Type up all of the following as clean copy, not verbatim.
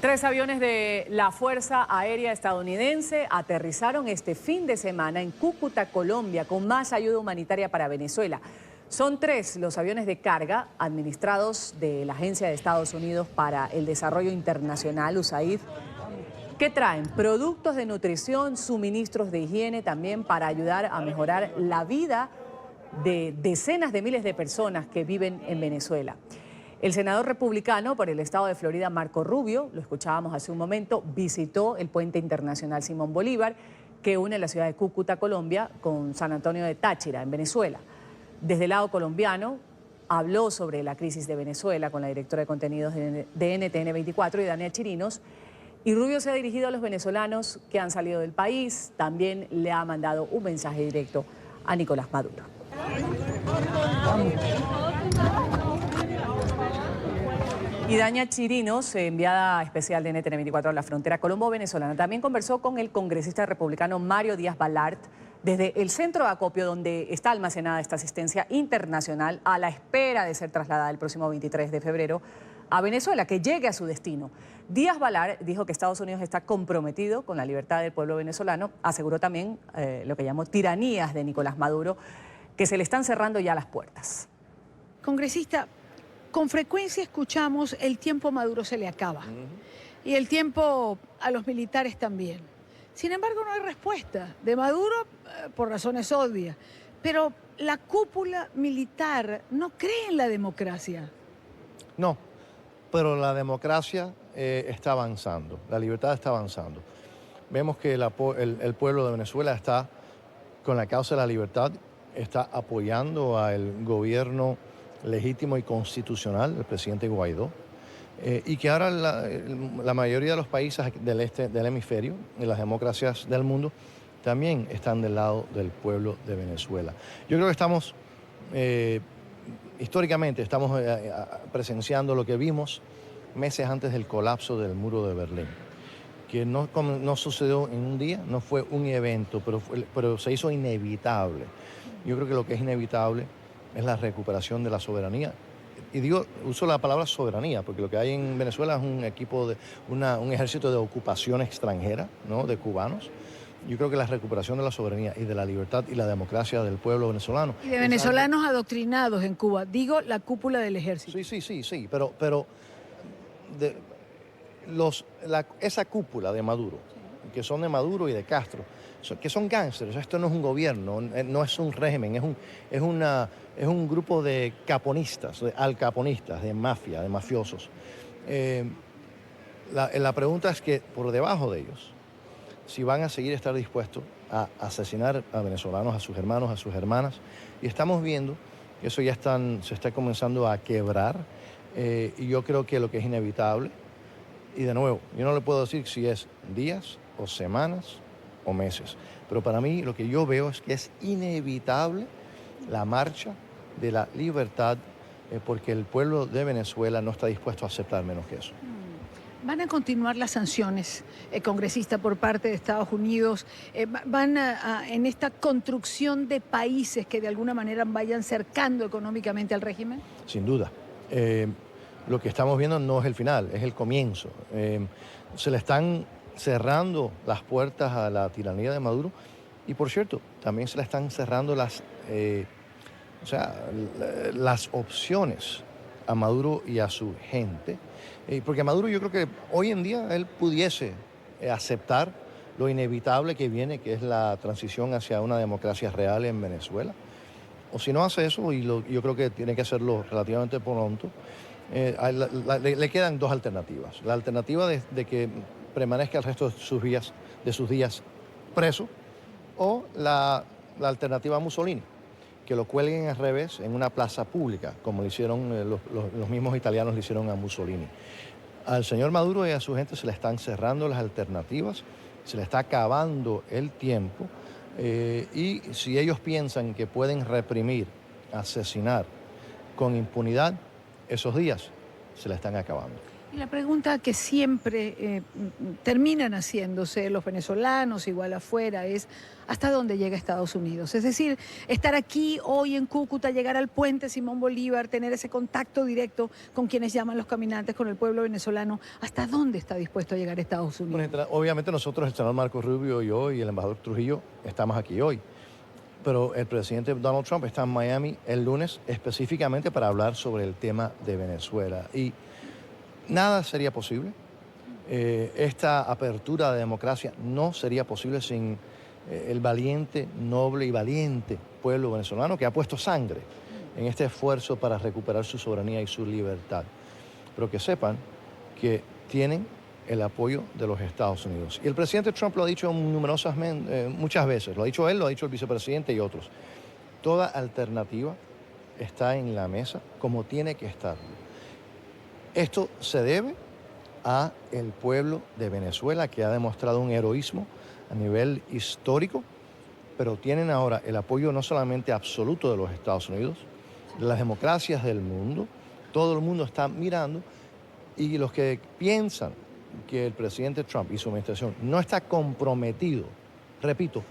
Tres aviones de la Fuerza Aérea Estadounidense aterrizaron este fin de semana en Cúcuta, Colombia, con más ayuda humanitaria para Venezuela. Son tres los aviones de carga administrados de la Agencia de Estados Unidos para el Desarrollo Internacional, USAID, que traen productos de nutrición, suministros de higiene también para ayudar a mejorar la vida de decenas de miles de personas que viven en Venezuela. El senador republicano por el estado de Florida, Marco Rubio, lo escuchábamos hace un momento, visitó el puente internacional Simón Bolívar, que une la ciudad de Cúcuta, Colombia, con San Antonio de Táchira, en Venezuela. Desde el lado colombiano, habló sobre la crisis de Venezuela con la directora de contenidos de NTN 24 y Dania Chirinos. Y Rubio se ha dirigido a los venezolanos que han salido del país. También le ha mandado un mensaje directo a Nicolás Maduro. Y Dania Chirinos, enviada especial de NTN 24 a la frontera colombo-venezolana, también conversó con el congresista republicano Mario Díaz Balart desde el centro de acopio donde está almacenada esta asistencia internacional a la espera de ser trasladada el próximo 23 de febrero a Venezuela, que llegue a su destino. Díaz Balart dijo que Estados Unidos está comprometido con la libertad del pueblo venezolano. Aseguró también lo que llamó tiranías de Nicolás Maduro, que se le están cerrando ya las puertas. Congresista, con frecuencia escuchamos el tiempo a Maduro se le acaba y el tiempo a los militares también. Sin embargo, no hay respuesta de Maduro por razones obvias, pero la cúpula militar no cree en la democracia. No, pero la democracia está avanzando, la libertad está avanzando. Vemos que el pueblo de Venezuela está con la causa de la libertad, está apoyando al gobierno legítimo y constitucional del presidente Guaidó, y que ahora la mayoría de los países del este del hemisferio y las democracias del mundo también están del lado del pueblo de Venezuela. Yo creo que estamos, históricamente, estamos presenciando lo que vimos meses antes del colapso del muro de Berlín, que no sucedió en un día, no fue un evento, pero se hizo inevitable. Yo creo que lo que es inevitable es la recuperación de la soberanía. Y uso la palabra soberanía, porque lo que hay en Venezuela es un ejército de ocupación extranjera, ¿no?, de cubanos. Yo creo que la recuperación de la soberanía y de la libertad y la democracia del pueblo venezolano. Y de venezolanos adoctrinados en Cuba, digo la cúpula del ejército. Sí, pero esa cúpula de Maduro, que son de Maduro y de Castro, que son gángsters. Esto no es un gobierno, no es un régimen, es un grupo de caponistas, de alcaponistas, de mafia, de mafiosos. La pregunta es que por debajo de ellos, si van a seguir estar dispuestos a asesinar a venezolanos, a sus hermanos, a sus hermanas. Y estamos viendo que eso ya se está comenzando a quebrar, y yo creo que lo que es inevitable, y de nuevo, yo no le puedo decir si es días o semanas o meses, pero para mí lo que yo veo es que es inevitable la marcha de la libertad, porque el pueblo de Venezuela no está dispuesto a aceptar menos que eso. ¿Van a continuar las sanciones, congresista, por parte de Estados Unidos? ¿Van en esta construcción de países que de alguna manera vayan cercando económicamente al régimen? Sin duda. Lo que estamos viendo no es el final, es el comienzo. Se le están cerrando las puertas a la tiranía de Maduro y, por cierto, también se le están cerrando las opciones a Maduro y a su gente. Porque Maduro, yo creo que hoy en día él pudiese aceptar lo inevitable que viene, que es la transición hacia una democracia real en Venezuela. O si no hace eso, yo creo que tiene que hacerlo relativamente pronto, le quedan dos alternativas. La alternativa de que permanezca el resto de sus días preso, o la alternativa a Mussolini, que lo cuelguen al revés en una plaza pública, como le hicieron los mismos italianos le hicieron a Mussolini. Al señor Maduro y a su gente se le están cerrando las alternativas, se le está acabando el tiempo, y si ellos piensan que pueden reprimir, asesinar con impunidad, esos días se le están acabando. Y la pregunta que siempre terminan haciéndose los venezolanos, igual afuera, es ¿hasta dónde llega Estados Unidos? Es decir, estar aquí hoy en Cúcuta, llegar al puente Simón Bolívar, tener ese contacto directo con quienes llaman los caminantes, con el pueblo venezolano, ¿hasta dónde está dispuesto a llegar Estados Unidos? Bueno, obviamente nosotros, el senador Marco Rubio y yo y el embajador Trujillo, estamos aquí hoy. Pero el presidente Donald Trump está en Miami el lunes específicamente para hablar sobre el tema de Venezuela. Y nada sería posible. Esta apertura de democracia no sería posible sin el valiente, noble y valiente pueblo venezolano que ha puesto sangre en este esfuerzo para recuperar su soberanía y su libertad. Pero que sepan que tienen el apoyo de los Estados Unidos. Y el presidente Trump lo ha dicho muchas veces, lo ha dicho él, lo ha dicho el vicepresidente y otros. Toda alternativa está en la mesa como tiene que estar. Esto se debe a el pueblo de Venezuela, que ha demostrado un heroísmo a nivel histórico, pero tienen ahora el apoyo no solamente absoluto de los Estados Unidos, de las democracias del mundo. Todo el mundo está mirando, y los que piensan que el presidente Trump y su administración no está comprometido, repito,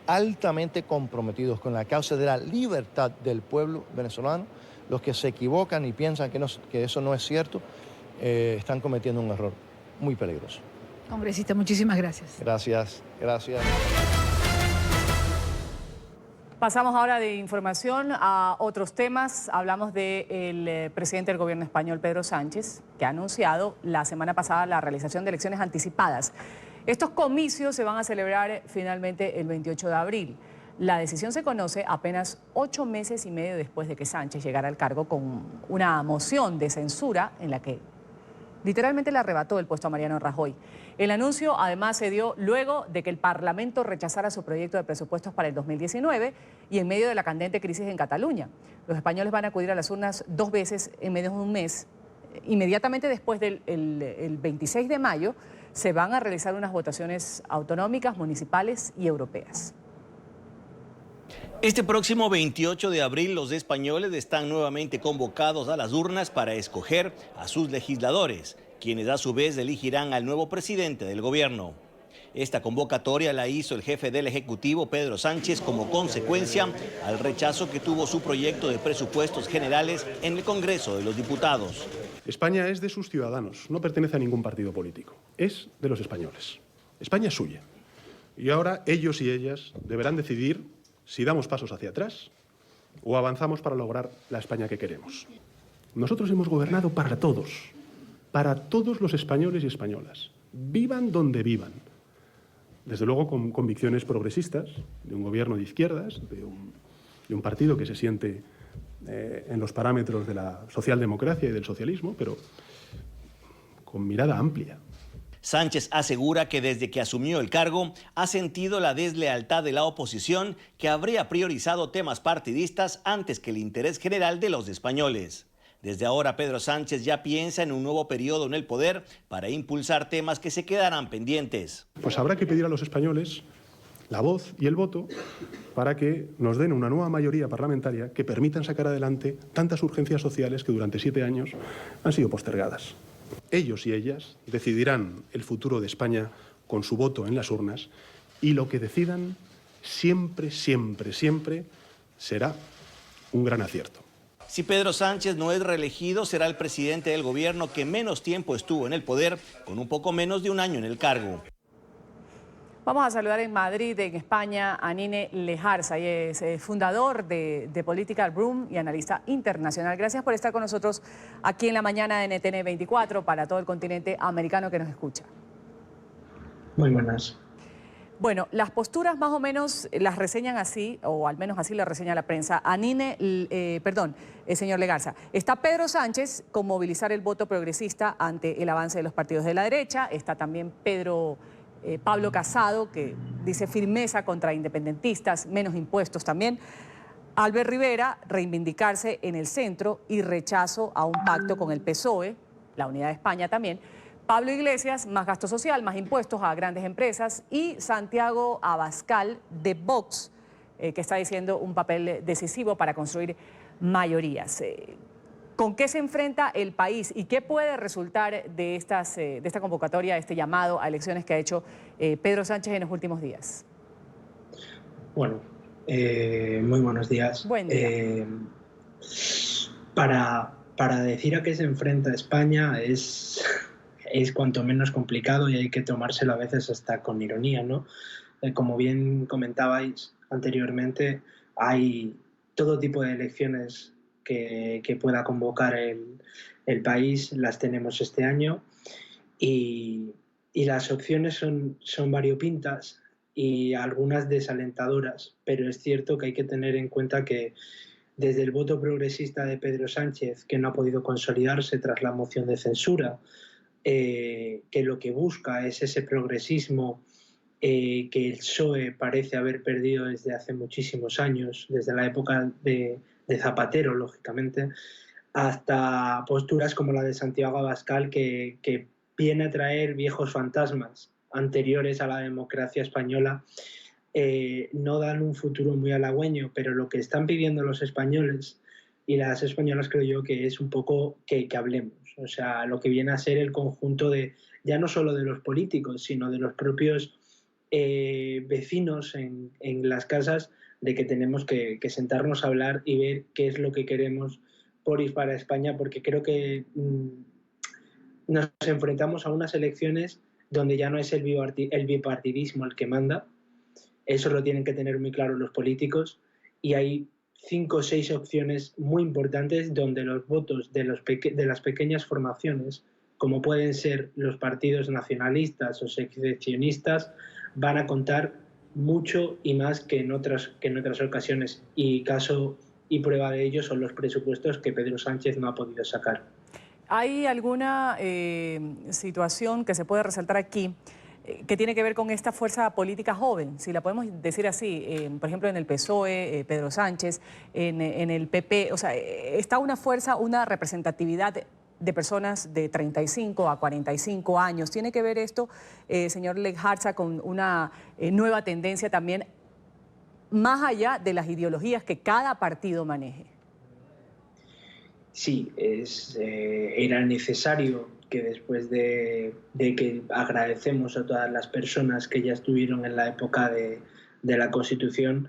altamente comprometidos con la causa de la libertad del pueblo venezolano, los que se equivocan y piensan que eso no es cierto, están cometiendo un error muy peligroso. Congresista, muchísimas gracias. Gracias, gracias. Pasamos ahora de información a otros temas. Hablamos del presidente del gobierno español, Pedro Sánchez, que ha anunciado la semana pasada la realización de elecciones anticipadas. Estos comicios se van a celebrar finalmente el 28 de abril. La decisión se conoce apenas 8 meses y medio después de que Sánchez llegara al cargo con una moción de censura en la que literalmente le arrebató el puesto a Mariano Rajoy. El anuncio además se dio luego de que el Parlamento rechazara su proyecto de presupuestos para el 2019 y en medio de la candente crisis en Cataluña. Los españoles van a acudir a las urnas 2 veces en menos de un mes. Inmediatamente después del 26 de mayo se van a realizar unas votaciones autonómicas, municipales y europeas. Este próximo 28 de abril los españoles están nuevamente convocados a las urnas para escoger a sus legisladores, quienes a su vez elegirán al nuevo presidente del gobierno. Esta convocatoria la hizo el jefe del Ejecutivo, Pedro Sánchez, como consecuencia al rechazo que tuvo su proyecto de presupuestos generales en el Congreso de los Diputados. España es de sus ciudadanos, no pertenece a ningún partido político, es de los españoles. España es suya. Y ahora ellos y ellas deberán decidir si damos pasos hacia atrás o avanzamos para lograr la España que queremos. Nosotros hemos gobernado para todos los españoles y españolas, vivan donde vivan. Desde luego con convicciones progresistas, de un gobierno de izquierdas, de un partido que se siente en los parámetros de la socialdemocracia y del socialismo, pero con mirada amplia. Sánchez asegura que desde que asumió el cargo ha sentido la deslealtad de la oposición, que habría priorizado temas partidistas antes que el interés general de los españoles. Desde ahora Pedro Sánchez ya piensa en un nuevo periodo en el poder para impulsar temas que se quedarán pendientes. Pues habrá que pedir a los españoles la voz y el voto para que nos den una nueva mayoría parlamentaria que permitan sacar adelante tantas urgencias sociales que durante 7 años han sido postergadas. Ellos y ellas decidirán el futuro de España con su voto en las urnas, y lo que decidan siempre, siempre, siempre será un gran acierto. Si Pedro Sánchez no es reelegido, será el presidente del gobierno que menos tiempo estuvo en el poder, con un poco menos de un año en el cargo. Vamos a saludar en Madrid, en España, a Nine Lejarza. Ella es fundador de Political Room y analista internacional. Gracias por estar con nosotros aquí en la mañana de NTN 24 para todo el continente americano que nos escucha. Muy buenas. Bueno, las posturas más o menos las reseñan así, o al menos así la reseña la prensa. Señor Lejarza, está Pedro Sánchez con movilizar el voto progresista ante el avance de los partidos de la derecha. Está también Pablo Casado, que dice firmeza contra independentistas, menos impuestos también. Albert Rivera, reivindicarse en el centro y rechazo a un pacto con el PSOE, la Unidad de España también. Pablo Iglesias, más gasto social, más impuestos a grandes empresas. Y Santiago Abascal, de Vox, que está diciendo un papel decisivo para construir mayorías. ¿Con qué se enfrenta el país y qué puede resultar de esta convocatoria, de este llamado a elecciones que ha hecho Pedro Sánchez en los últimos días? Bueno, muy buenos días. Buen día. Para decir a qué se enfrenta España es cuanto menos complicado y hay que tomárselo a veces hasta con ironía, ¿no? Como bien comentabais anteriormente, hay todo tipo de elecciones que pueda convocar el país, las tenemos este año y las opciones son variopintas y algunas desalentadoras, pero es cierto que hay que tener en cuenta que desde el voto progresista de Pedro Sánchez, que no ha podido consolidarse tras la moción de censura, que lo que busca es ese progresismo que el PSOE parece haber perdido desde hace muchísimos años, desde la época de Zapatero, lógicamente, hasta posturas como la de Santiago Abascal, que viene a traer viejos fantasmas anteriores a la democracia española. No dan un futuro muy halagüeño, pero lo que están pidiendo los españoles y las españolas, creo yo, que es un poco que hablemos. O sea, lo que viene a ser el conjunto de, ya no solo de los políticos, sino de los propios vecinos en las casas, de que tenemos que sentarnos a hablar y ver qué es lo que queremos por y para España, porque creo que nos enfrentamos a unas elecciones donde ya no es el bipartidismo el que manda. Eso lo tienen que tener muy claro los políticos y hay 5 o 6 opciones muy importantes donde los votos de las pequeñas formaciones, como pueden ser los partidos nacionalistas o secesionistas, van a contar mucho y más que en otras ocasiones. Y caso y prueba de ello son los presupuestos que Pedro Sánchez no ha podido sacar. ¿Hay alguna situación que se puede resaltar aquí que tiene que ver con esta fuerza política joven, si la podemos decir así, por ejemplo en el PSOE, Pedro Sánchez, en el PP, o sea, está una fuerza, una representatividad de personas de 35 a 45 años. ¿Tiene que ver esto, señor Lejarza, con una nueva tendencia también más allá de las ideologías que cada partido maneje? Sí, era necesario que después de que agradecemos a todas las personas que ya estuvieron en la época de la Constitución,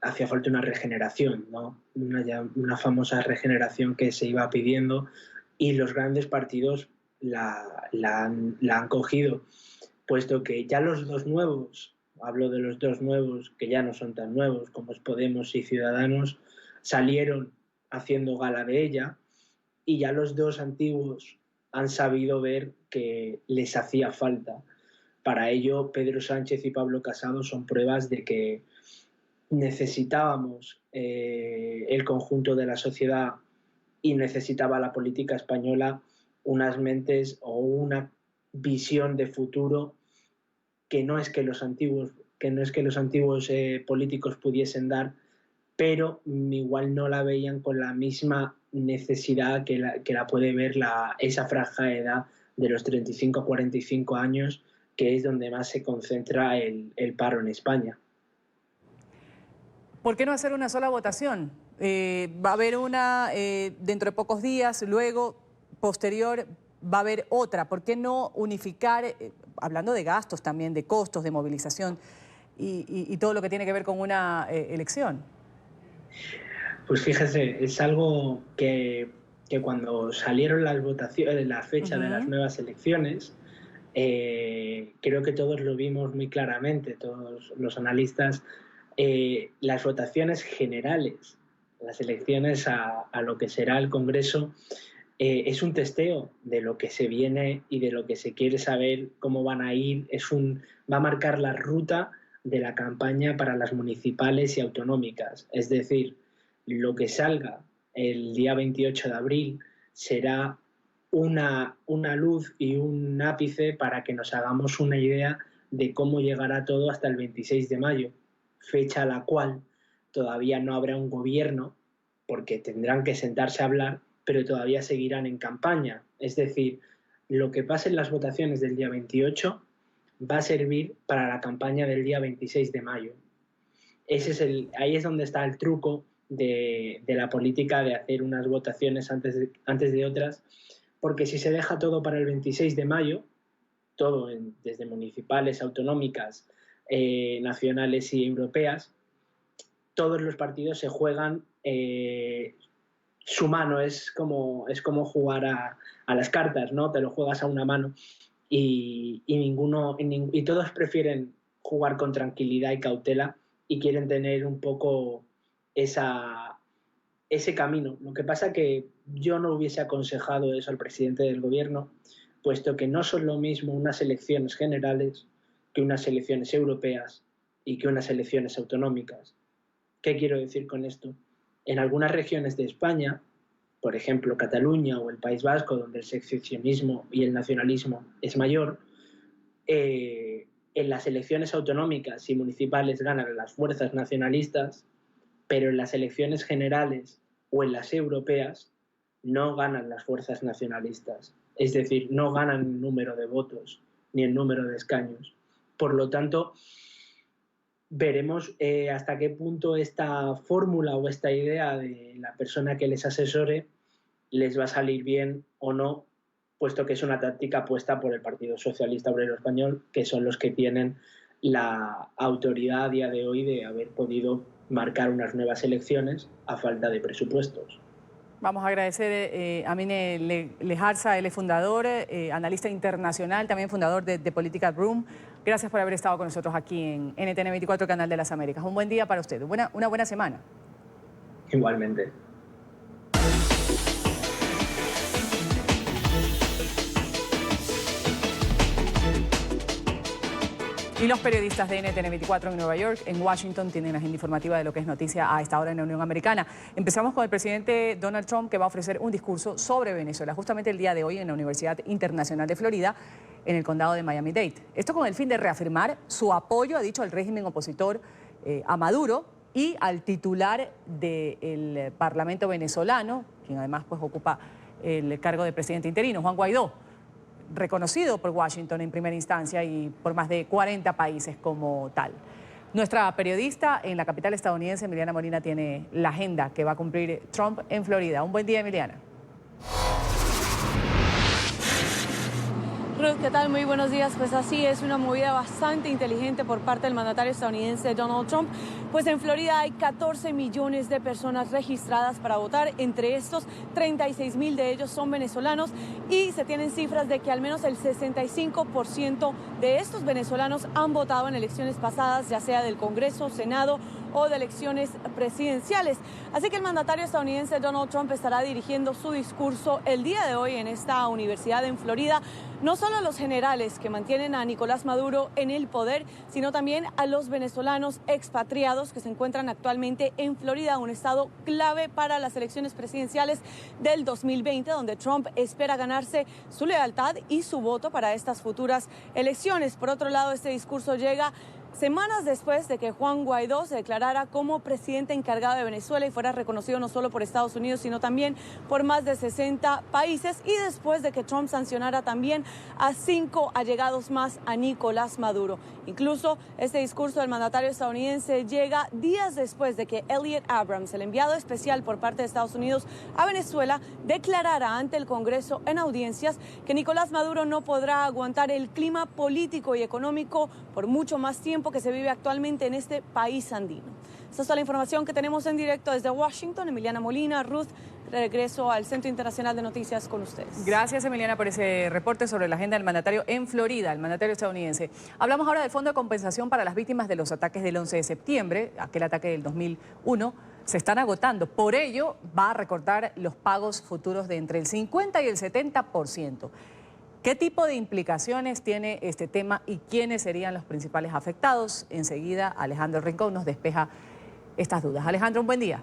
hacía falta una regeneración, ¿no? Una famosa regeneración que se iba pidiendo y los grandes partidos la han cogido, puesto que ya los dos nuevos, hablo de los dos nuevos que ya no son tan nuevos como es Podemos y Ciudadanos, salieron haciendo gala de ella, y ya los dos antiguos han sabido ver que les hacía falta. Para ello, Pedro Sánchez y Pablo Casado son pruebas de que necesitábamos el conjunto de la sociedad y necesitaba la política española unas mentes o una visión de futuro que no es que los antiguos políticos pudiesen dar, pero igual no la veían con la misma necesidad que la puede ver esa franja de edad de los 35 a 45 años, que es donde más se concentra el paro en España. ¿Por qué no hacer una sola votación? Va a haber una dentro de pocos días, luego, posterior, va a haber otra. ¿Por qué no unificar, hablando de gastos también, de costos, de movilización y todo lo que tiene que ver con una elección? Pues fíjese, es algo que cuando salieron las votaciones, la fecha de las nuevas elecciones, creo que todos lo vimos muy claramente, todos los analistas, las votaciones generales, las elecciones a lo que será el Congreso, es un testeo de lo que se viene y de lo que se quiere saber cómo van a ir, va a marcar la ruta de la campaña para las municipales y autonómicas. Es decir, lo que salga el día 28 de abril será una luz y un ápice para que nos hagamos una idea de cómo llegará todo hasta el 26 de mayo, fecha a la cual todavía no habrá un gobierno, porque tendrán que sentarse a hablar, pero todavía seguirán en campaña. Es decir, lo que pase en las votaciones del día 28 va a servir para la campaña del día 26 de mayo. Ahí es donde está el truco de la política de hacer unas votaciones antes de otras, porque si se deja todo para el 26 de mayo, todo desde municipales, autonómicas, nacionales y europeas, todos los partidos se juegan su mano, es como jugar a las cartas, ¿no? Te lo juegas a una mano y todos prefieren jugar con tranquilidad y cautela y quieren tener un poco ese camino. Lo que pasa que yo no hubiese aconsejado eso al presidente del gobierno, puesto que no son lo mismo unas elecciones generales que unas elecciones europeas y que unas elecciones autonómicas. ¿Qué quiero decir con esto? En algunas regiones de España, por ejemplo Cataluña o el País Vasco, donde el secesionismo y el nacionalismo es mayor, en las elecciones autonómicas y municipales ganan las fuerzas nacionalistas, pero en las elecciones generales o en las europeas no ganan las fuerzas nacionalistas. Es decir, no ganan el número de votos ni el número de escaños. Por lo tanto, veremos hasta qué punto esta fórmula o esta idea de la persona que les asesore les va a salir bien o no, puesto que es una táctica puesta por el Partido Socialista Obrero Español, que son los que tienen la autoridad a día de hoy de haber podido marcar unas nuevas elecciones a falta de presupuestos. Vamos a agradecer a Amine Lejarza, él es fundador, analista internacional, también fundador de Political Room. Gracias por haber estado con nosotros aquí en NTN 24, Canal de las Américas. Un buen día para usted, una buena semana. Igualmente. Y los periodistas de NTN 24 en Nueva York, en Washington, tienen la agenda informativa de lo que es noticia a esta hora en la Unión Americana. Empezamos con el presidente Donald Trump, que va a ofrecer un discurso sobre Venezuela, justamente el día de hoy en la Universidad Internacional de Florida, en el condado de Miami-Dade. Esto con el fin de reafirmar su apoyo, ha dicho, al régimen opositor a Maduro y al titular del Parlamento venezolano, quien además pues ocupa el cargo de presidente interino, Juan Guaidó, reconocido por Washington en primera instancia y por más de 40 países como tal. Nuestra periodista en la capital estadounidense, Emiliana Molina, tiene la agenda que va a cumplir Trump en Florida. Un buen día, Emiliana. Ruth, ¿qué tal? Muy buenos días. Pues así es, una movida bastante inteligente por parte del mandatario estadounidense Donald Trump. Pues en Florida hay 14 millones de personas registradas para votar. Entre estos, 36,000 de ellos son venezolanos y se tienen cifras de que al menos el 65% de estos venezolanos han votado en elecciones pasadas, ya sea del Congreso, Senado o de elecciones presidenciales. Así que el mandatario estadounidense Donald Trump estará dirigiendo su discurso el día de hoy en esta universidad en Florida, no solo a los generales que mantienen a Nicolás Maduro en el poder, sino también a los venezolanos expatriados que se encuentran actualmente en Florida, un estado clave para las elecciones presidenciales del 2020, donde Trump espera ganarse su lealtad y su voto para estas futuras elecciones. Por otro lado, este discurso llega semanas después de que Juan Guaidó se declarara como presidente encargado de Venezuela y fuera reconocido no solo por Estados Unidos, sino también por más de 60 países, y después de que Trump sancionara también a 5 allegados más a Nicolás Maduro. Incluso este discurso del mandatario estadounidense llega días después de que Elliot Abrams, el enviado especial por parte de Estados Unidos a Venezuela, declarara ante el Congreso en audiencias que Nicolás Maduro no podrá aguantar el clima político y económico por mucho más tiempo que se vive actualmente en este país andino. Esta es toda la información que tenemos en directo desde Washington. Emiliana Molina, Ruth, regreso al Centro Internacional de Noticias con ustedes. Gracias, Emiliana, por ese reporte sobre la agenda del mandatario en Florida, el mandatario estadounidense. Hablamos ahora del Fondo de Compensación para las víctimas de los ataques del 11 de septiembre, aquel ataque del 2001. Se están agotando. Por ello, va a recortar los pagos futuros de entre el 50 y el 70%. ¿Qué tipo de implicaciones tiene este tema y quiénes serían los principales afectados? Enseguida, Alejandro Rincón nos despeja estas dudas. Alejandro, un buen día.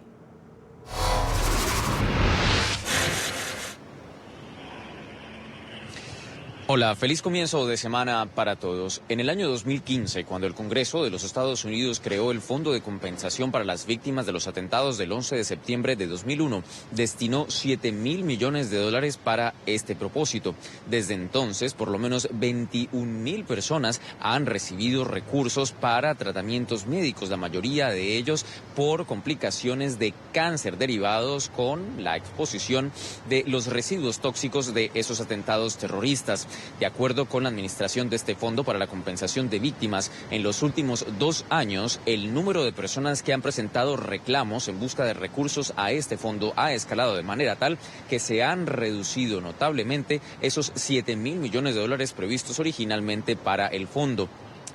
Hola, feliz comienzo de semana para todos. En el año 2015, cuando el Congreso de los Estados Unidos creó el Fondo de Compensación para las Víctimas de los Atentados del 11 de septiembre de 2001, destinó $7.000 millones para este propósito. Desde entonces, por lo menos 21.000 personas han recibido recursos para tratamientos médicos, la mayoría de ellos por complicaciones de cáncer derivados con la exposición de los residuos tóxicos de esos atentados terroristas. De acuerdo con la administración de este Fondo para la Compensación de Víctimas, en los últimos 2 años, el número de personas que han presentado reclamos en busca de recursos a este fondo ha escalado de manera tal que se han reducido notablemente esos $7.000 millones previstos originalmente para el fondo.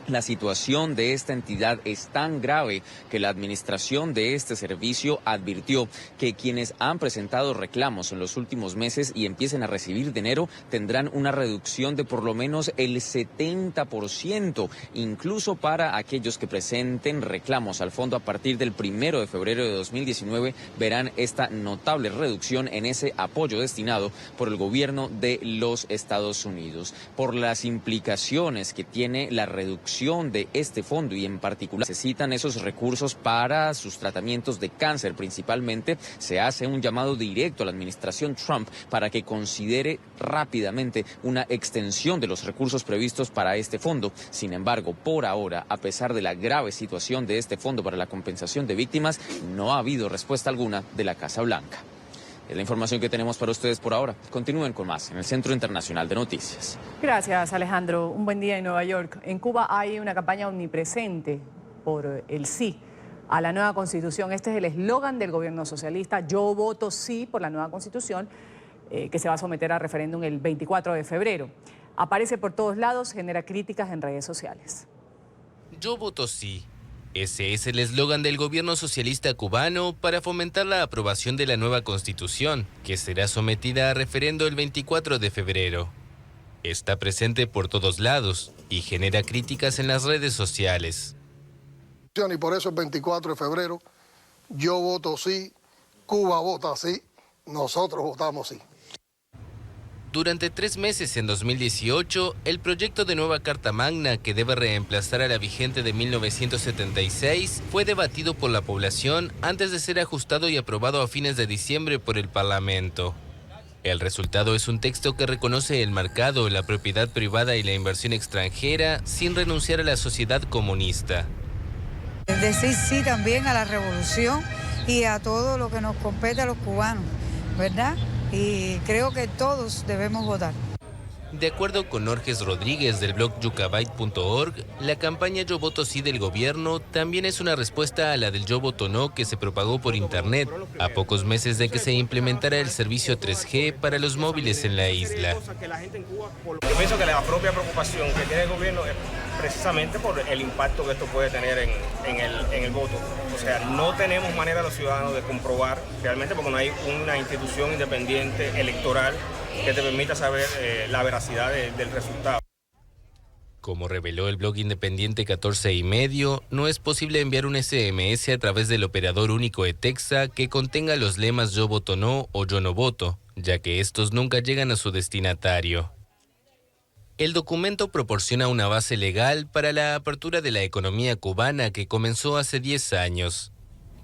La situación de esta entidad es tan grave que la administración de este servicio advirtió que quienes han presentado reclamos en los últimos meses y empiecen a recibir dinero tendrán una reducción de por lo menos el 70%, incluso para aquellos que presenten reclamos al fondo a partir del 1 de febrero de 2019 verán esta notable reducción en ese apoyo destinado por el gobierno de los Estados Unidos. Por las implicaciones que tiene la reducción de este fondo y en particular necesitan esos recursos para sus tratamientos de cáncer principalmente, se hace un llamado directo a la administración Trump para que considere rápidamente una extensión de los recursos previstos para este fondo. Sin embargo, por ahora, a pesar de la grave situación de este fondo para la compensación de víctimas, no ha habido respuesta alguna de la Casa Blanca. Es la información que tenemos para ustedes por ahora. Continúen con más en el Centro Internacional de Noticias. Gracias, Alejandro. Un buen día en Nueva York. En Cuba hay una campaña omnipresente por el sí a la nueva Constitución. Este es el eslogan del gobierno socialista. Yo voto sí por la nueva Constitución que se va a someter a referéndum el 24 de febrero. Aparece por todos lados, genera críticas en redes sociales. Yo voto sí. Ese es el eslogan del gobierno socialista cubano para fomentar la aprobación de la nueva Constitución, que será sometida a referendo el 24 de febrero. Está presente por todos lados y genera críticas en las redes sociales. Y por eso el 24 de febrero yo voto sí, Cuba vota sí, nosotros votamos sí. Durante 3 meses en 2018, el proyecto de nueva Carta Magna, que debe reemplazar a la vigente de 1976, fue debatido por la población antes de ser ajustado y aprobado a fines de diciembre por el Parlamento. El resultado es un texto que reconoce el mercado, la propiedad privada y la inversión extranjera sin renunciar a la sociedad comunista. Decir sí también a la revolución y a todo lo que nos compete a los cubanos, ¿verdad? Y creo que todos debemos votar. De acuerdo con Orges Rodríguez del blog yucabite.org, la campaña Yo voto sí del gobierno también es una respuesta a la del Yo voto no que se propagó por internet a pocos meses de que se implementara el servicio 3G para los móviles en la isla. Yo pienso que la propia preocupación que tiene el gobierno es precisamente por el impacto que esto puede tener en el voto. O sea, no tenemos manera los ciudadanos de comprobar realmente porque no hay una institución independiente electoral que te permita saber la veracidad del resultado. Como reveló el blog independiente 14 y medio, no es posible enviar un SMS a través del operador único ETEXA que contenga los lemas Yo voto no o Yo no voto, ya que estos nunca llegan a su destinatario. El documento proporciona una base legal para la apertura de la economía cubana que comenzó hace 10 años.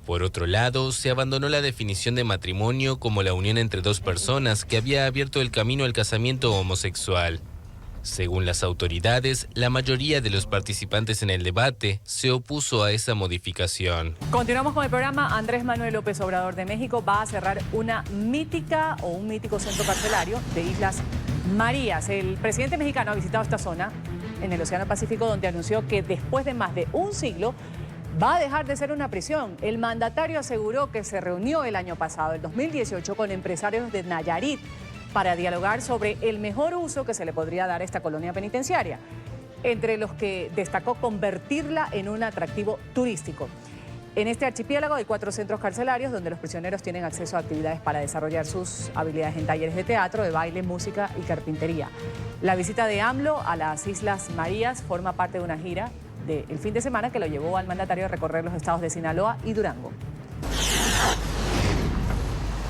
Por otro lado, se abandonó la definición de matrimonio como la unión entre 2 personas que había abierto el camino al casamiento homosexual. Según las autoridades, la mayoría de los participantes en el debate se opuso a esa modificación. Continuamos con el programa. Andrés Manuel López Obrador de México va a cerrar un mítico centro carcelario de Islas Marías. El presidente mexicano ha visitado esta zona en el Océano Pacífico, donde anunció que después de más de un siglo va a dejar de ser una prisión. El mandatario aseguró que se reunió el año pasado, el 2018, con empresarios de Nayarit para dialogar sobre el mejor uso que se le podría dar a esta colonia penitenciaria, entre los que destacó convertirla en un atractivo turístico. En este archipiélago hay 4 centros carcelarios donde los prisioneros tienen acceso a actividades para desarrollar sus habilidades en talleres de teatro, de baile, música y carpintería. La visita de AMLO a las Islas Marías forma parte de una gira del fin de semana que lo llevó al mandatario a recorrer los estados de Sinaloa y Durango.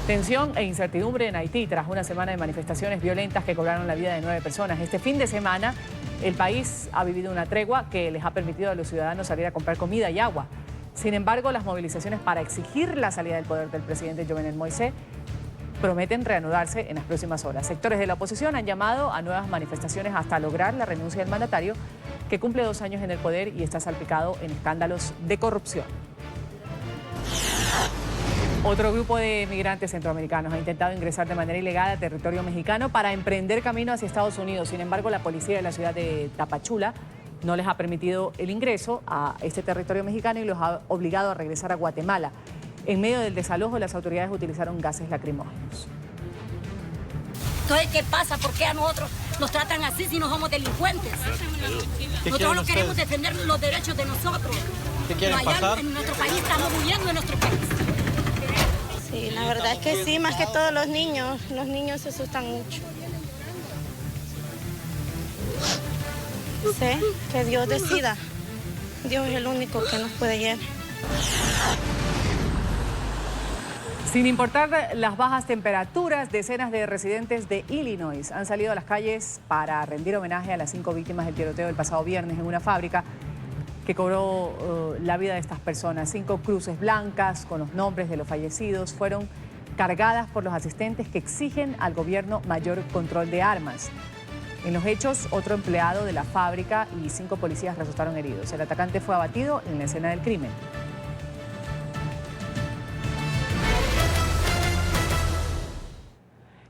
Tensión e incertidumbre en Haití tras una semana de manifestaciones violentas que cobraron la vida de 9 personas. Este fin de semana el país ha vivido una tregua que les ha permitido a los ciudadanos salir a comprar comida y agua. Sin embargo, las movilizaciones para exigir la salida del poder del presidente Jovenel Moïse prometen reanudarse en las próximas horas. Sectores de la oposición han llamado a nuevas manifestaciones hasta lograr la renuncia del mandatario, que cumple 2 años en el poder y está salpicado en escándalos de corrupción. Otro grupo de migrantes centroamericanos ha intentado ingresar de manera ilegal a territorio mexicano para emprender camino hacia Estados Unidos. Sin embargo, la policía de la ciudad de Tapachula no les ha permitido el ingreso a este territorio mexicano y los ha obligado a regresar a Guatemala. En medio del desalojo, las autoridades utilizaron gases lacrimógenos. Entonces, ¿qué pasa? ¿Por qué a nosotros nos tratan así si no somos delincuentes? Nosotros no queremos defender los derechos de nosotros. ¿Qué quieren pasar? En nuestro país estamos huyendo de nuestro país. Sí, la verdad es que sí, más que todos los niños se asustan mucho. Sé que Dios decida, Dios es el único que nos puede guiar. Sin importar las bajas temperaturas, decenas de residentes de Illinois han salido a las calles para rendir homenaje a las 5 víctimas del tiroteo del pasado viernes en una fábrica que cobró la vida de estas personas. 5 cruces blancas con los nombres de los fallecidos fueron cargadas por los asistentes que exigen al gobierno mayor control de armas. En los hechos, otro empleado de la fábrica y 5 policías resultaron heridos. El atacante fue abatido en la escena del crimen.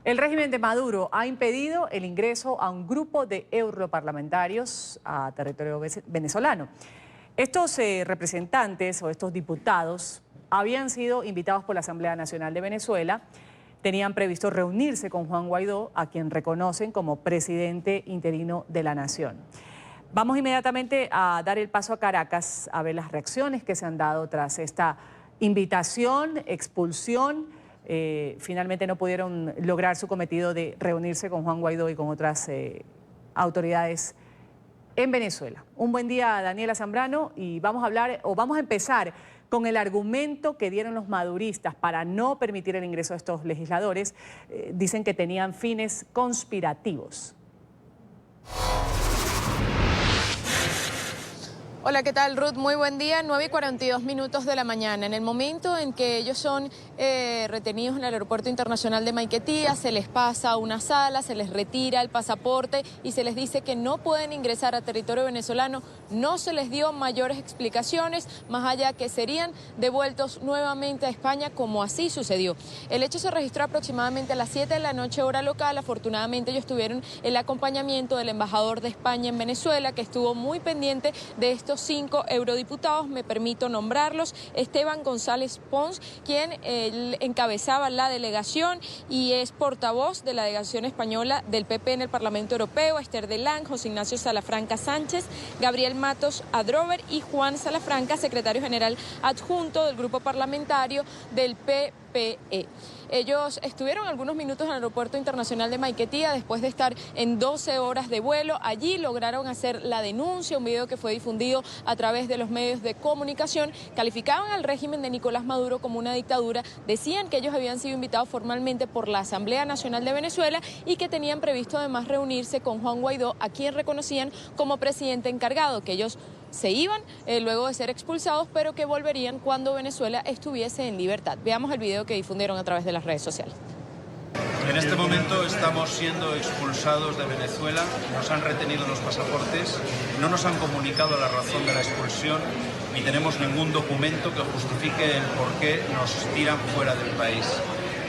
El régimen de Maduro ha impedido el ingreso a un grupo de europarlamentarios a territorio venezolano. Estos representantes o estos diputados habían sido invitados por la Asamblea Nacional de Venezuela. Tenían previsto reunirse con Juan Guaidó, a quien reconocen como presidente interino de la nación. Vamos inmediatamente a dar el paso a Caracas a ver las reacciones que se han dado tras esta invitación, expulsión. Finalmente no pudieron lograr su cometido de reunirse con Juan Guaidó y con otras autoridades en Venezuela. Un buen día, Daniela Zambrano, y vamos a empezar con el argumento que dieron los maduristas para no permitir el ingreso de estos legisladores. Dicen que tenían fines conspirativos. Hola, ¿qué tal, Ruth? Muy buen día, 9:42 de la mañana. En el momento en que ellos son retenidos en el Aeropuerto Internacional de Maiquetía, se les pasa a una sala, se les retira el pasaporte y se les dice que no pueden ingresar a territorio venezolano. No se les dio mayores explicaciones, más allá que serían devueltos nuevamente a España, como así sucedió. El hecho se registró aproximadamente a las 7 de la noche, hora local. Afortunadamente, ellos tuvieron el acompañamiento del embajador de España en Venezuela, que estuvo muy pendiente de estos 5 eurodiputados. Me permito nombrarlos: Esteban González Pons, quien encabezaba la delegación y es portavoz de la delegación española del PP en el Parlamento Europeo; Esther Delán, José Ignacio Salafranca Sánchez, Gabriel Matos Adrover y Juan Salafranca, secretario general adjunto del grupo parlamentario del PPE. Ellos estuvieron algunos minutos en el Aeropuerto Internacional de Maiquetía después de estar en 12 horas de vuelo. Allí lograron hacer la denuncia, un video que fue difundido a través de los medios de comunicación. Calificaban al régimen de Nicolás Maduro como una dictadura. Decían que ellos habían sido invitados formalmente por la Asamblea Nacional de Venezuela y que tenían previsto además reunirse con Juan Guaidó, a quien reconocían como presidente encargado, que ellos se iban luego de ser expulsados, pero que volverían cuando Venezuela estuviese en libertad. Veamos el video que difundieron a través de las redes sociales. En este momento estamos siendo expulsados de Venezuela, nos han retenido los pasaportes, no nos han comunicado la razón de la expulsión ni tenemos ningún documento que justifique el por qué nos tiran fuera del país.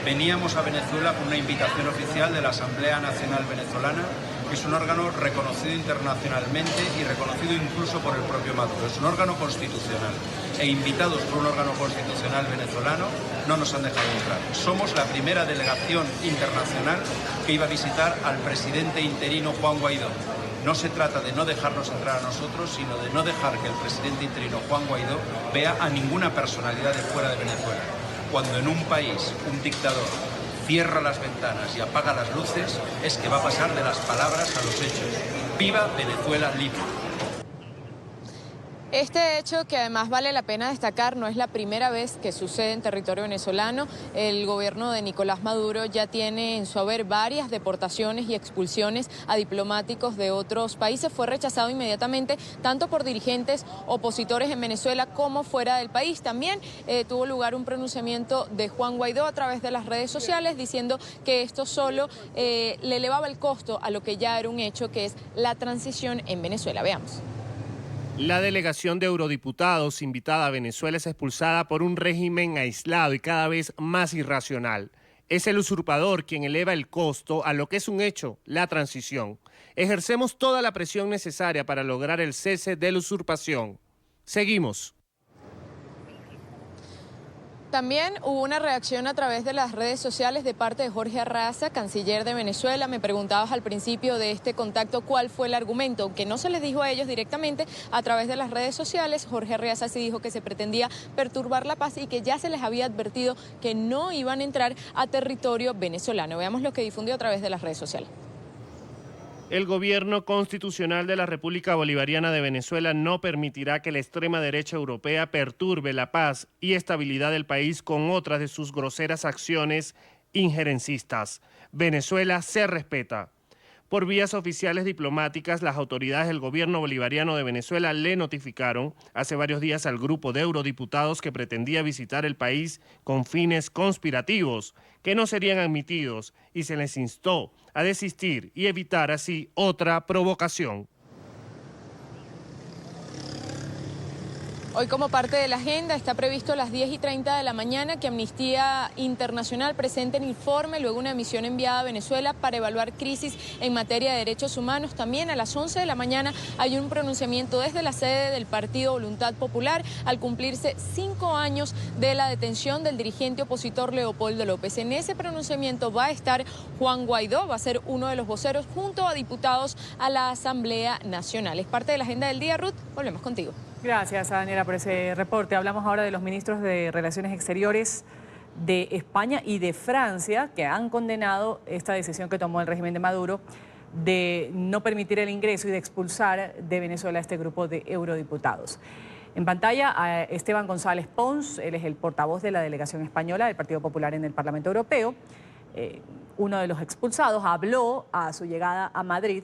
Veníamos a Venezuela con una invitación oficial de la Asamblea Nacional Venezolana, que es un órgano reconocido internacionalmente y reconocido incluso por el propio Maduro. Es un órgano constitucional e invitados por un órgano constitucional venezolano no nos han dejado entrar. Somos la primera delegación internacional que iba a visitar al presidente interino Juan Guaidó. No se trata de no dejarnos entrar a nosotros, sino de no dejar que el presidente interino Juan Guaidó vea a ninguna personalidad de fuera de Venezuela. Cuando en un país un dictador cierra las ventanas y apaga las luces, es que va a pasar de las palabras a los hechos. ¡Viva Venezuela libre! Este hecho, que además vale la pena destacar, no es la primera vez que sucede en territorio venezolano. El gobierno de Nicolás Maduro ya tiene en su haber varias deportaciones y expulsiones a diplomáticos de otros países. Fue rechazado inmediatamente tanto por dirigentes opositores en Venezuela como fuera del país. También tuvo lugar un pronunciamiento de Juan Guaidó a través de las redes sociales diciendo que esto solo le elevaba el costo a lo que ya era un hecho, que es la transición en Venezuela. Veamos. La delegación de eurodiputados invitada a Venezuela es expulsada por un régimen aislado y cada vez más irracional. Es el usurpador quien eleva el costo a lo que es un hecho, la transición. Ejercemos toda la presión necesaria para lograr el cese de la usurpación. Seguimos. También hubo una reacción a través de las redes sociales de parte de Jorge Arraza, canciller de Venezuela. Me preguntabas al principio de este contacto cuál fue el argumento, aunque no se les dijo a ellos directamente a través de las redes sociales. Jorge Arraza sí dijo que se pretendía perturbar la paz y que ya se les había advertido que no iban a entrar a territorio venezolano. Veamos lo que difundió a través de las redes sociales. El gobierno constitucional de la República Bolivariana de Venezuela no permitirá que la extrema derecha europea perturbe la paz y estabilidad del país con otras de sus groseras acciones injerencistas. Venezuela se respeta. Por vías oficiales diplomáticas, las autoridades del gobierno bolivariano de Venezuela le notificaron hace varios días al grupo de eurodiputados que pretendía visitar el país con fines conspirativos, que no serían admitidos, y se les instó a desistir y evitar así otra provocación. Hoy, como parte de la agenda, está previsto a las 10:30 de la mañana que Amnistía Internacional presente el informe, luego una misión enviada a Venezuela para evaluar crisis en materia de derechos humanos. También a las 11 de la mañana hay un pronunciamiento desde la sede del Partido Voluntad Popular al cumplirse 5 años de la detención del dirigente opositor Leopoldo López. En ese pronunciamiento va a estar Juan Guaidó, va a ser uno de los voceros junto a diputados a la Asamblea Nacional. Es parte de la agenda del día, Ruth. Volvemos contigo. Gracias, Daniela, por ese reporte. Hablamos ahora de los ministros de Relaciones Exteriores de España y de Francia, que han condenado esta decisión que tomó el régimen de Maduro de no permitir el ingreso y de expulsar de Venezuela a este grupo de eurodiputados. En pantalla a Esteban González Pons, él es el portavoz de la delegación española del Partido Popular en el Parlamento Europeo. Uno de los expulsados habló a su llegada a Madrid.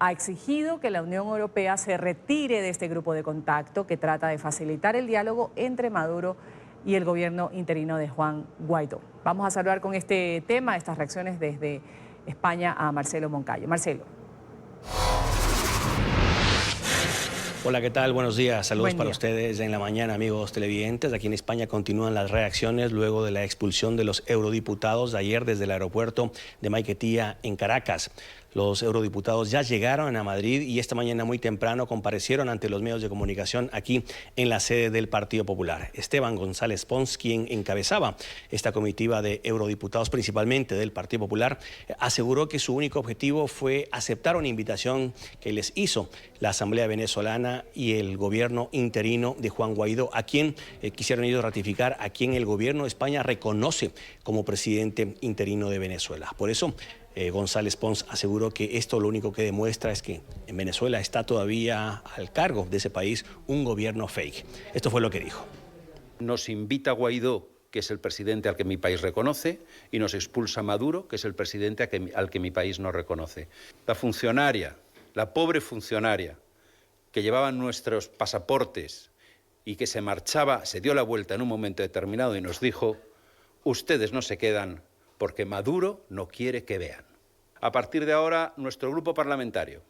Ha exigido que la Unión Europea se retire de este grupo de contacto que trata de facilitar el diálogo entre Maduro y el gobierno interino de Juan Guaidó. Vamos a saludar con este tema, estas reacciones desde España, a Marcelo Moncayo. Marcelo. Hola, ¿qué tal? Buenos días. Saludos para ustedes en la mañana, amigos televidentes. Aquí en España continúan las reacciones luego de la expulsión de los eurodiputados de ayer desde el aeropuerto de Maiquetía en Caracas. Los eurodiputados ya llegaron a Madrid y esta mañana muy temprano comparecieron ante los medios de comunicación aquí en la sede del Partido Popular. Esteban González Pons, quien encabezaba esta comitiva de eurodiputados, principalmente del Partido Popular, aseguró que su único objetivo fue aceptar una invitación que les hizo la Asamblea Venezolana y el gobierno interino de Juan Guaidó, a quien quisieron ellos ratificar, a quien el gobierno de España reconoce como presidente interino de Venezuela. Por eso, González Pons aseguró que esto lo único que demuestra es que en Venezuela está todavía al cargo de ese país un gobierno fake. Esto fue lo que dijo. Nos invita Guaidó, que es el presidente al que mi país reconoce, y nos expulsa Maduro, que es el presidente al que mi país no reconoce. La funcionaria, la pobre funcionaria, que llevaba nuestros pasaportes y que se marchaba, se dio la vuelta en un momento determinado y nos dijo: ustedes no se quedan porque Maduro no quiere que vean. A partir de ahora, nuestro grupo parlamentario,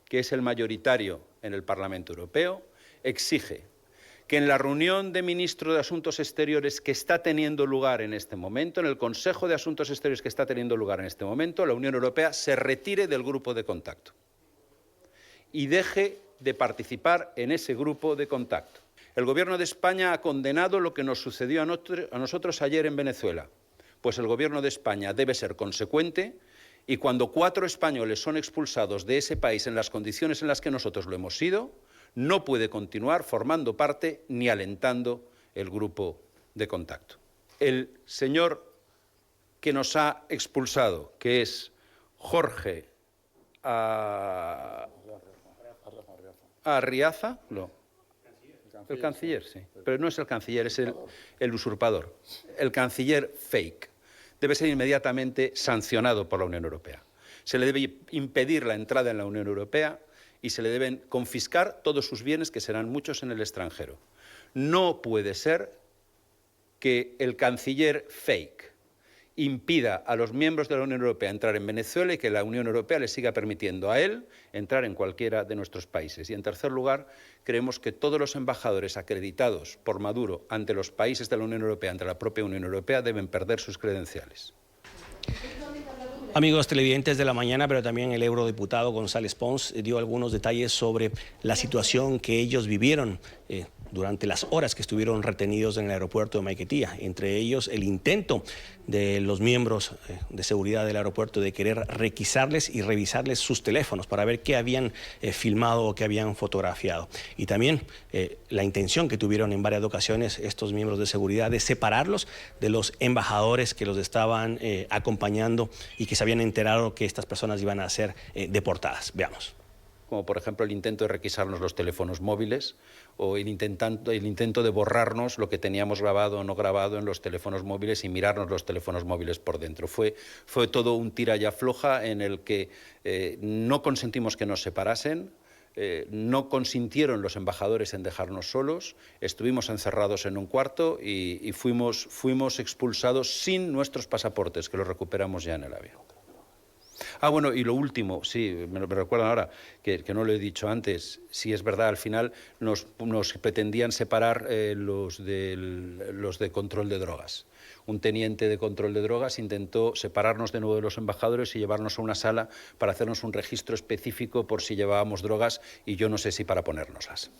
que es el mayoritario en el Parlamento Europeo, exige que en la reunión de ministros de Asuntos Exteriores que está teniendo lugar en este momento, en el Consejo de Asuntos Exteriores que está teniendo lugar en este momento, la Unión Europea se retire del grupo de contacto y deje de participar en ese grupo de contacto. El Gobierno de España ha condenado lo que nos sucedió a nosotros ayer en Venezuela. Pues el Gobierno de España debe ser consecuente y cuando 4 españoles son expulsados de ese país en las condiciones en las que nosotros lo hemos sido, no puede continuar formando parte ni alentando el grupo de contacto. El señor que nos ha expulsado, que es Jorge Arriaza, El canciller, sí. Pero no es el canciller, es el usurpador. El canciller fake debe ser inmediatamente sancionado por la Unión Europea. Se le debe impedir la entrada en la Unión Europea y se le deben confiscar todos sus bienes, que serán muchos en el extranjero. No puede ser que el canciller fake impida a los miembros de la Unión Europea entrar en Venezuela y que la Unión Europea le siga permitiendo a él entrar en cualquiera de nuestros países. Y en tercer lugar, creemos que todos los embajadores acreditados por Maduro ante los países de la Unión Europea, ante la propia Unión Europea, deben perder sus credenciales. Amigos televidentes de la mañana, pero también el eurodiputado González Pons dio algunos detalles sobre la situación que ellos vivieron durante las horas que estuvieron retenidos en el aeropuerto de Maiquetía, entre ellos el intento de los miembros de seguridad del aeropuerto de querer requisarles y revisarles sus teléfonos para ver qué habían filmado o qué habían fotografiado. Y también la intención que tuvieron en varias ocasiones estos miembros de seguridad de separarlos de los embajadores que los estaban acompañando y que se habían enterado que estas personas iban a ser deportadas. Veamos. Como por ejemplo el intento de requisarnos los teléfonos móviles o el intento de borrarnos lo que teníamos grabado o no grabado en los teléfonos móviles y mirarnos los teléfonos móviles por dentro. Fue todo un tira y afloja en el que no consentimos que nos separasen, no consintieron los embajadores en dejarnos solos, estuvimos encerrados en un cuarto y fuimos expulsados sin nuestros pasaportes, que los recuperamos ya en el avión. Ah, bueno, y lo último, sí, me recuerdan ahora, que no lo he dicho antes, sí es verdad, al final nos pretendían separar los de control de drogas. Un teniente de control de drogas intentó separarnos de nuevo de los embajadores y llevarnos a una sala para hacernos un registro específico por si llevábamos drogas y yo no sé si para ponérnoslas.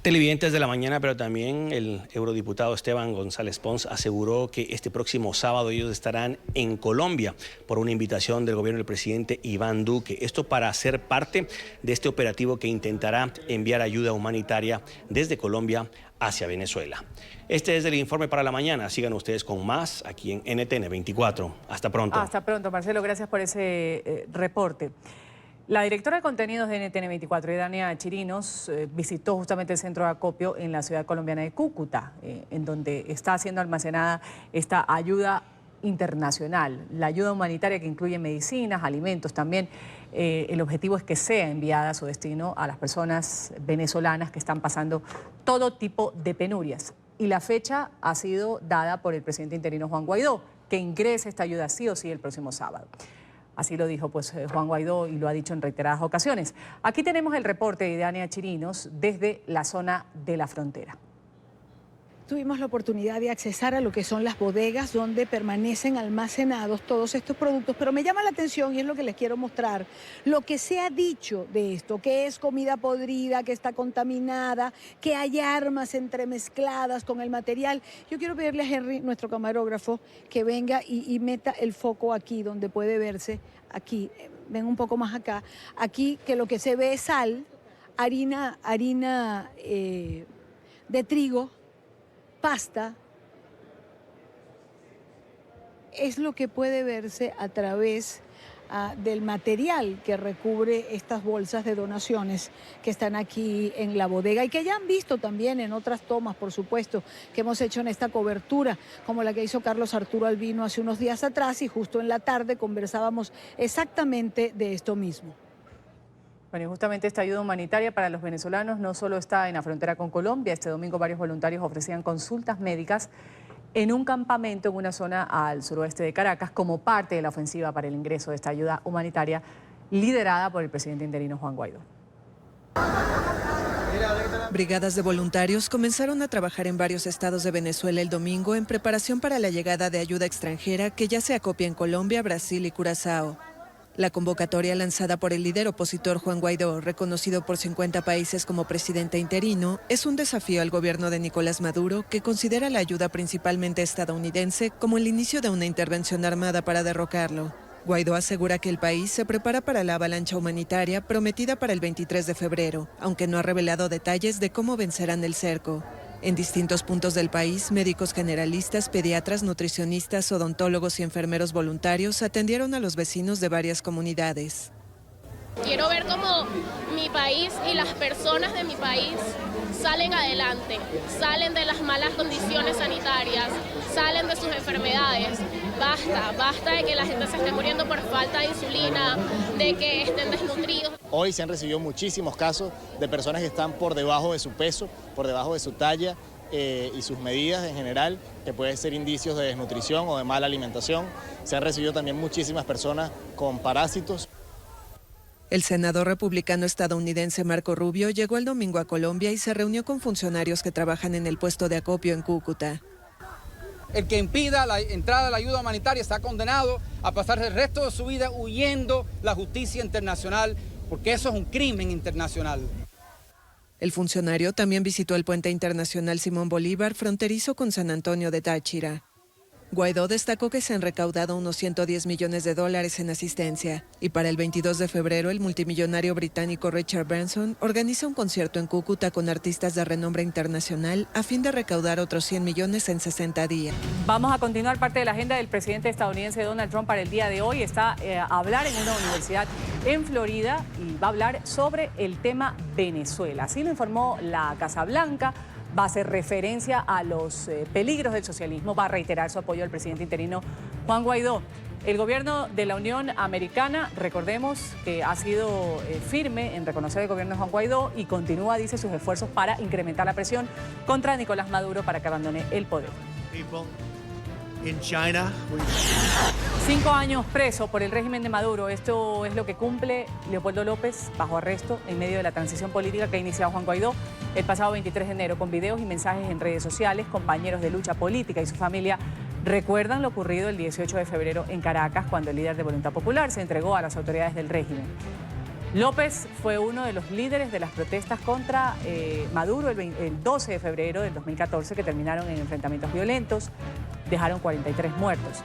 Televidentes de la mañana, pero también el eurodiputado Esteban González Pons aseguró que este próximo sábado ellos estarán en Colombia por una invitación del gobierno del presidente Iván Duque. Esto para ser parte de este operativo que intentará enviar ayuda humanitaria desde Colombia hacia Venezuela. Este es el informe para la mañana. Sigan ustedes con más aquí en NTN 24. Hasta pronto. Hasta pronto, Marcelo. Gracias por ese reporte. La directora de contenidos de NTN 24, Idania Chirinos, visitó justamente el centro de acopio en la ciudad colombiana de Cúcuta, en donde está siendo almacenada esta ayuda internacional, la ayuda humanitaria que incluye medicinas, alimentos también. El objetivo es que sea enviada a su destino a las personas venezolanas que están pasando todo tipo de penurias. Y la fecha ha sido dada por el presidente interino Juan Guaidó, que ingrese esta ayuda sí o sí el próximo sábado. Así lo dijo Juan Guaidó y lo ha dicho en reiteradas ocasiones. Aquí tenemos el reporte de Idania Chirinos desde la zona de la frontera. Tuvimos la oportunidad de accesar a lo que son las bodegas donde permanecen almacenados todos estos productos, pero me llama la atención y es lo que les quiero mostrar, lo que se ha dicho de esto, que es comida podrida, que está contaminada, que hay armas entremezcladas con el material. Yo quiero pedirle a Henry, nuestro camarógrafo, que venga y meta el foco aquí donde puede verse, aquí, ven un poco más acá, aquí que lo que se ve es sal, harina de trigo, pasta, es lo que puede verse a través del material que recubre estas bolsas de donaciones que están aquí en la bodega y que ya han visto también en otras tomas, por supuesto, que hemos hecho en esta cobertura, como la que hizo Carlos Arturo Albino hace unos días atrás y justo en la tarde conversábamos exactamente de esto mismo. Bueno, y justamente esta ayuda humanitaria para los venezolanos no solo está en la frontera con Colombia. Este domingo varios voluntarios ofrecían consultas médicas en un campamento en una zona al suroeste de Caracas como parte de la ofensiva para el ingreso de esta ayuda humanitaria liderada por el presidente interino Juan Guaidó. Brigadas de voluntarios comenzaron a trabajar en varios estados de Venezuela el domingo en preparación para la llegada de ayuda extranjera que ya se acopia en Colombia, Brasil y Curazao. La convocatoria lanzada por el líder opositor Juan Guaidó, reconocido por 50 países como presidente interino, es un desafío al gobierno de Nicolás Maduro, que considera la ayuda principalmente estadounidense como el inicio de una intervención armada para derrocarlo. Guaidó asegura que el país se prepara para la avalancha humanitaria prometida para el 23 de febrero, aunque no ha revelado detalles de cómo vencerán el cerco. En distintos puntos del país, médicos generalistas, pediatras, nutricionistas, odontólogos y enfermeros voluntarios atendieron a los vecinos de varias comunidades. Quiero ver cómo mi país y las personas de mi país salen adelante, salen de las malas condiciones sanitarias, salen de sus enfermedades. Basta de que la gente se esté muriendo por falta de insulina, de que estén desnutridos. Hoy se han recibido muchísimos casos de personas que están por debajo de su peso, por debajo de su talla y sus medidas en general, que pueden ser indicios de desnutrición o de mala alimentación. Se han recibido también muchísimas personas con parásitos. El senador republicano estadounidense Marco Rubio llegó el domingo a Colombia y se reunió con funcionarios que trabajan en el puesto de acopio en Cúcuta. El que impida la entrada de la ayuda humanitaria está condenado a pasar el resto de su vida huyendo la justicia internacional, porque eso es un crimen internacional. El funcionario también visitó el puente internacional Simón Bolívar, fronterizo con San Antonio de Táchira. Guaidó destacó que se han recaudado unos 110 millones de dólares en asistencia y para el 22 de febrero el multimillonario británico Richard Branson organiza un concierto en Cúcuta con artistas de renombre internacional a fin de recaudar otros 100 millones en 60 días. Vamos a continuar parte de la agenda del presidente estadounidense Donald Trump para el día de hoy. Está a hablar en una universidad en Florida y va a hablar sobre el tema Venezuela. Así lo informó la Casa Blanca. Va a hacer referencia a los peligros del socialismo, va a reiterar su apoyo al presidente interino Juan Guaidó. El gobierno de la Unión Americana, recordemos que ha sido firme en reconocer el gobierno de Juan Guaidó y continúa, dice, sus esfuerzos para incrementar la presión contra Nicolás Maduro para que abandone el poder. 5 años preso por el régimen de Maduro. Esto es lo que cumple Leopoldo López bajo arresto en medio de la transición política que ha iniciado Juan Guaidó el pasado 23 de enero. Con videos y mensajes en redes sociales, compañeros de lucha política y su familia recuerdan lo ocurrido el 18 de febrero en Caracas, cuando el líder de Voluntad Popular se entregó a las autoridades del régimen. López fue uno de los líderes de las protestas contra Maduro el 12 de febrero del 2014, que terminaron en enfrentamientos violentos, dejaron 43 muertos.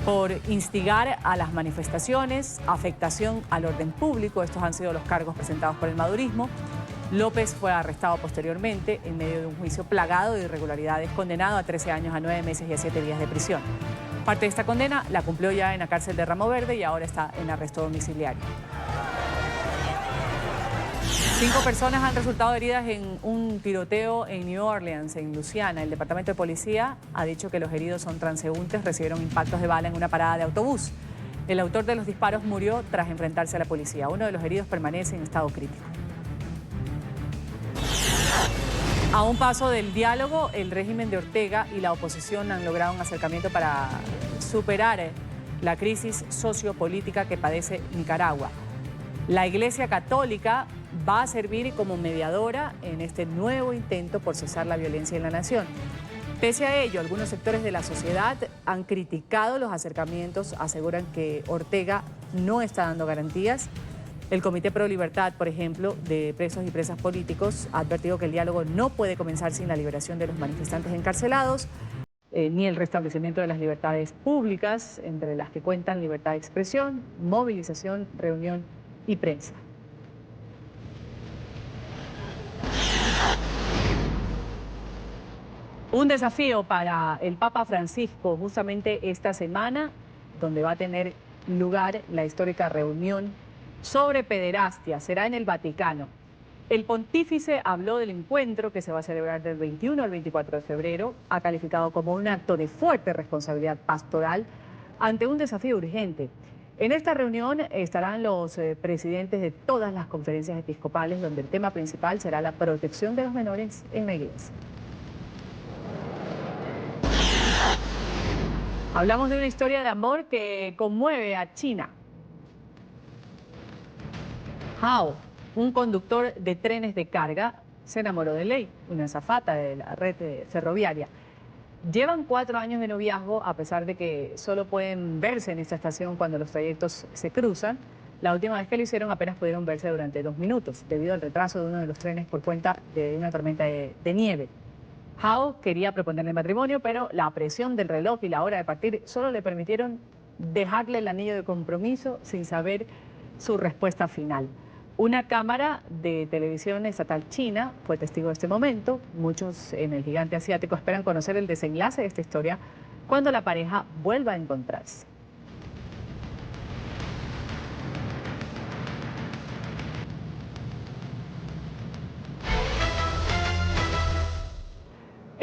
Por instigar a las manifestaciones, afectación al orden público, estos han sido los cargos presentados por el madurismo. López fue arrestado posteriormente en medio de un juicio plagado de irregularidades, condenado a 13 años, a 9 meses y a 7 días de prisión. Parte de esta condena la cumplió ya en la cárcel de Ramo Verde y ahora está en arresto domiciliario. 5 personas han resultado heridas en un tiroteo en New Orleans, en Luisiana. El departamento de policía ha dicho que los heridos son transeúntes, recibieron impactos de bala en una parada de autobús. El autor de los disparos murió tras enfrentarse a la policía. Uno de los heridos permanece en estado crítico. A un paso del diálogo, el régimen de Ortega y la oposición han logrado un acercamiento para superar la crisis sociopolítica que padece Nicaragua. La Iglesia Católica va a servir como mediadora en este nuevo intento por cesar la violencia en la nación. Pese a ello, algunos sectores de la sociedad han criticado los acercamientos, aseguran que Ortega no está dando garantías. El Comité Pro Libertad, por ejemplo, de presos y presas políticos, ha advertido que el diálogo no puede comenzar sin la liberación de los manifestantes encarcelados, ni el restablecimiento de las libertades públicas, entre las que cuentan libertad de expresión, movilización, reunión y prensa. Un desafío para el Papa Francisco justamente esta semana, donde va a tener lugar la histórica reunión sobre pederastia, será en el Vaticano. El pontífice habló del encuentro que se va a celebrar del 21 al 24 de febrero, ha calificado como un acto de fuerte responsabilidad pastoral ante un desafío urgente. En esta reunión estarán los presidentes de todas las conferencias episcopales, donde el tema principal será la protección de los menores en la iglesia. Hablamos de una historia de amor que conmueve a China. Hao, un conductor de trenes de carga, se enamoró de Lei, una azafata de la red ferroviaria. Llevan 4 años de noviazgo, a pesar de que solo pueden verse en esta estación cuando los trayectos se cruzan. La última vez que lo hicieron apenas pudieron verse durante 2 minutos, debido al retraso de uno de los trenes por cuenta de una tormenta de nieve. Hao quería proponerle matrimonio, pero la presión del reloj y la hora de partir solo le permitieron dejarle el anillo de compromiso sin saber su respuesta final. Una cámara de televisión estatal china fue testigo de este momento. Muchos en el gigante asiático esperan conocer el desenlace de esta historia cuando la pareja vuelva a encontrarse.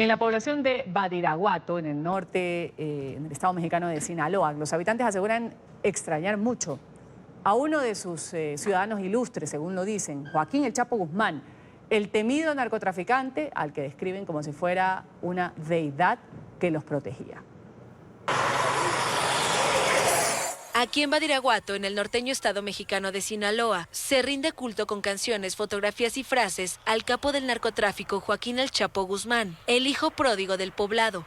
En la población de Badiraguato, en el norte, en el estado mexicano de Sinaloa, los habitantes aseguran extrañar mucho a uno de sus ciudadanos ilustres, según lo dicen, Joaquín El Chapo Guzmán, el temido narcotraficante al que describen como si fuera una deidad que los protegía. Aquí en Badiraguato, en el norteño estado mexicano de Sinaloa, se rinde culto con canciones, fotografías y frases al capo del narcotráfico Joaquín El Chapo Guzmán, el hijo pródigo del poblado.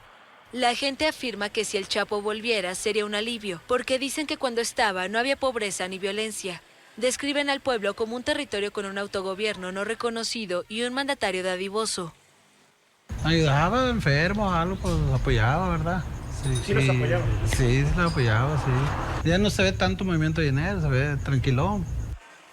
La gente afirma que si el Chapo volviera sería un alivio, porque dicen que cuando estaba no había pobreza ni violencia. Describen al pueblo como un territorio con un autogobierno no reconocido y un mandatario dadivoso. Ayudaba a enfermos, algo, pues apoyaba, ¿verdad? ¿Sí los apoyaba? Sí, los apoyaba, sí. Ya no se ve tanto movimiento de dinero, se ve tranquilón.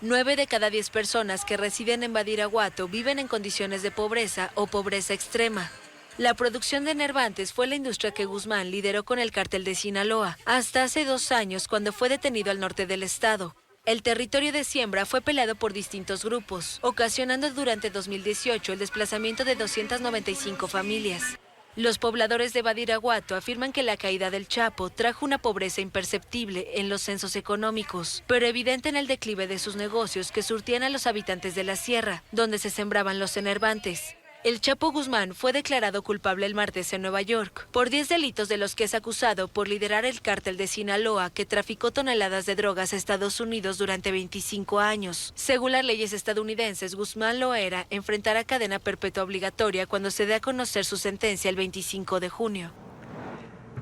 9 de cada 10 personas que residen en Badiraguato viven en condiciones de pobreza o pobreza extrema. La producción de enervantes fue la industria que Guzmán lideró con el cártel de Sinaloa, hasta hace 2 años cuando fue detenido al norte del estado. El territorio de siembra fue peleado por distintos grupos, ocasionando durante 2018 el desplazamiento de 295 familias. Los pobladores de Badiraguato afirman que la caída del Chapo trajo una pobreza imperceptible en los censos económicos, pero evidente en el declive de sus negocios que surtían a los habitantes de la sierra, donde se sembraban los enervantes. El Chapo Guzmán fue declarado culpable el martes en Nueva York por 10 delitos de los que es acusado por liderar el cártel de Sinaloa que traficó toneladas de drogas a Estados Unidos durante 25 años. Según las leyes estadounidenses, Guzmán Loera enfrentará cadena perpetua obligatoria cuando se dé a conocer su sentencia el 25 de junio.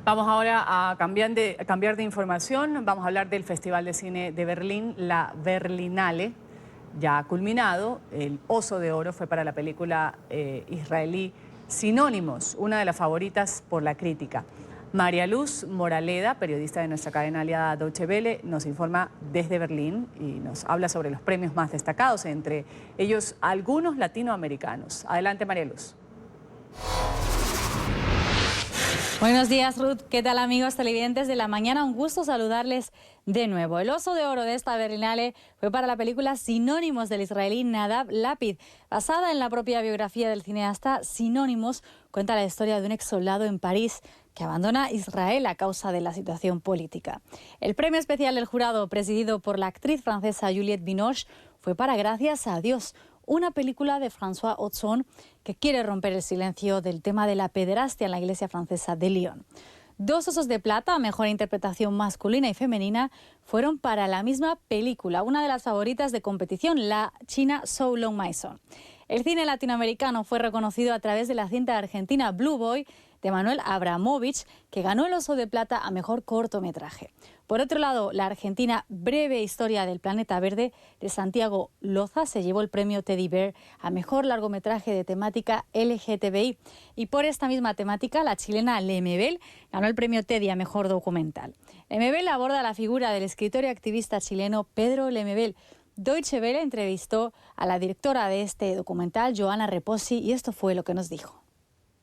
Vamos ahora a cambiar de información. Vamos a hablar del Festival de Cine de Berlín, la Berlinale. Ya ha culminado, el Oso de Oro fue para la película israelí Sinónimos, una de las favoritas por la crítica. María Luz Moraleda, periodista de nuestra cadena aliada Deutsche Welle, nos informa desde Berlín y nos habla sobre los premios más destacados, entre ellos algunos latinoamericanos. Adelante, María Luz. Buenos días, Ruth. ¿Qué tal, amigos televidentes de la mañana? Un gusto saludarles de nuevo. El Oso de Oro de esta Berlinale fue para la película Sinónimos del israelí Nadav Lapid. Basada en la propia biografía del cineasta, Sinónimos cuenta la historia de un ex soldado en París que abandona Israel a causa de la situación política. El premio especial del jurado, presidido por la actriz francesa Juliette Binoche, fue para Gracias a Dios, una película de François Ozon que quiere romper el silencio del tema de la pederastia en la iglesia francesa de Lyon. 2 Osos de Plata, mejor interpretación masculina y femenina, fueron para la misma película, una de las favoritas de competición, la china So Long My Son. El cine latinoamericano fue reconocido a través de la cinta argentina Blue Boy de Manuel Abramovich, que ganó el Oso de Plata a mejor cortometraje. Por otro lado, la argentina Breve Historia del Planeta Verde de Santiago Loza se llevó el premio Teddy Bear a mejor largometraje de temática LGTBI. Y por esta misma temática, la chilena Lemebel ganó el premio Teddy a mejor documental. Lemebel aborda la figura del escritor y activista chileno Pedro Lemebel. Deutsche Welle entrevistó a la directora de este documental, Joana Reposi, y esto fue lo que nos dijo.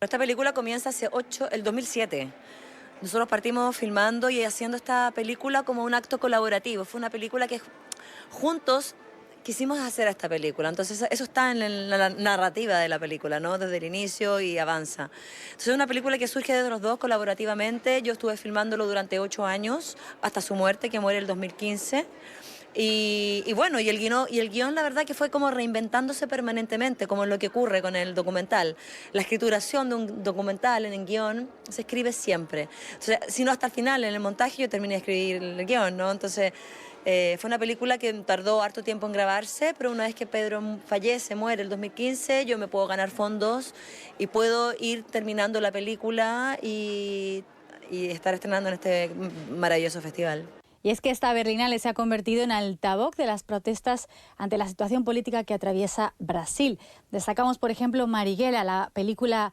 Esta película comienza el 2007. Nosotros partimos filmando y haciendo esta película como un acto colaborativo. Fue una película que juntos quisimos hacer esta película. Entonces eso está en la narrativa de la película, ¿no? Desde el inicio y avanza. Entonces es una película que surge de los dos colaborativamente. Yo estuve filmándolo durante 8 años, hasta su muerte, que muere en el 2015. Y bueno, y el guión la verdad que fue como reinventándose permanentemente, como lo que ocurre con el documental. La escrituración de un documental en el guión se escribe siempre. Entonces, si no hasta el final, en el montaje, yo terminé de escribir el guión, ¿no? Entonces, fue una película que tardó harto tiempo en grabarse, pero una vez que Pedro fallece, muere el 2015, yo me puedo ganar fondos y puedo ir terminando la película y estar estrenando en este maravilloso festival. Y es que esta Berlinale se ha convertido en altavoz de las protestas ante la situación política que atraviesa Brasil. Destacamos, por ejemplo, Marighella, la película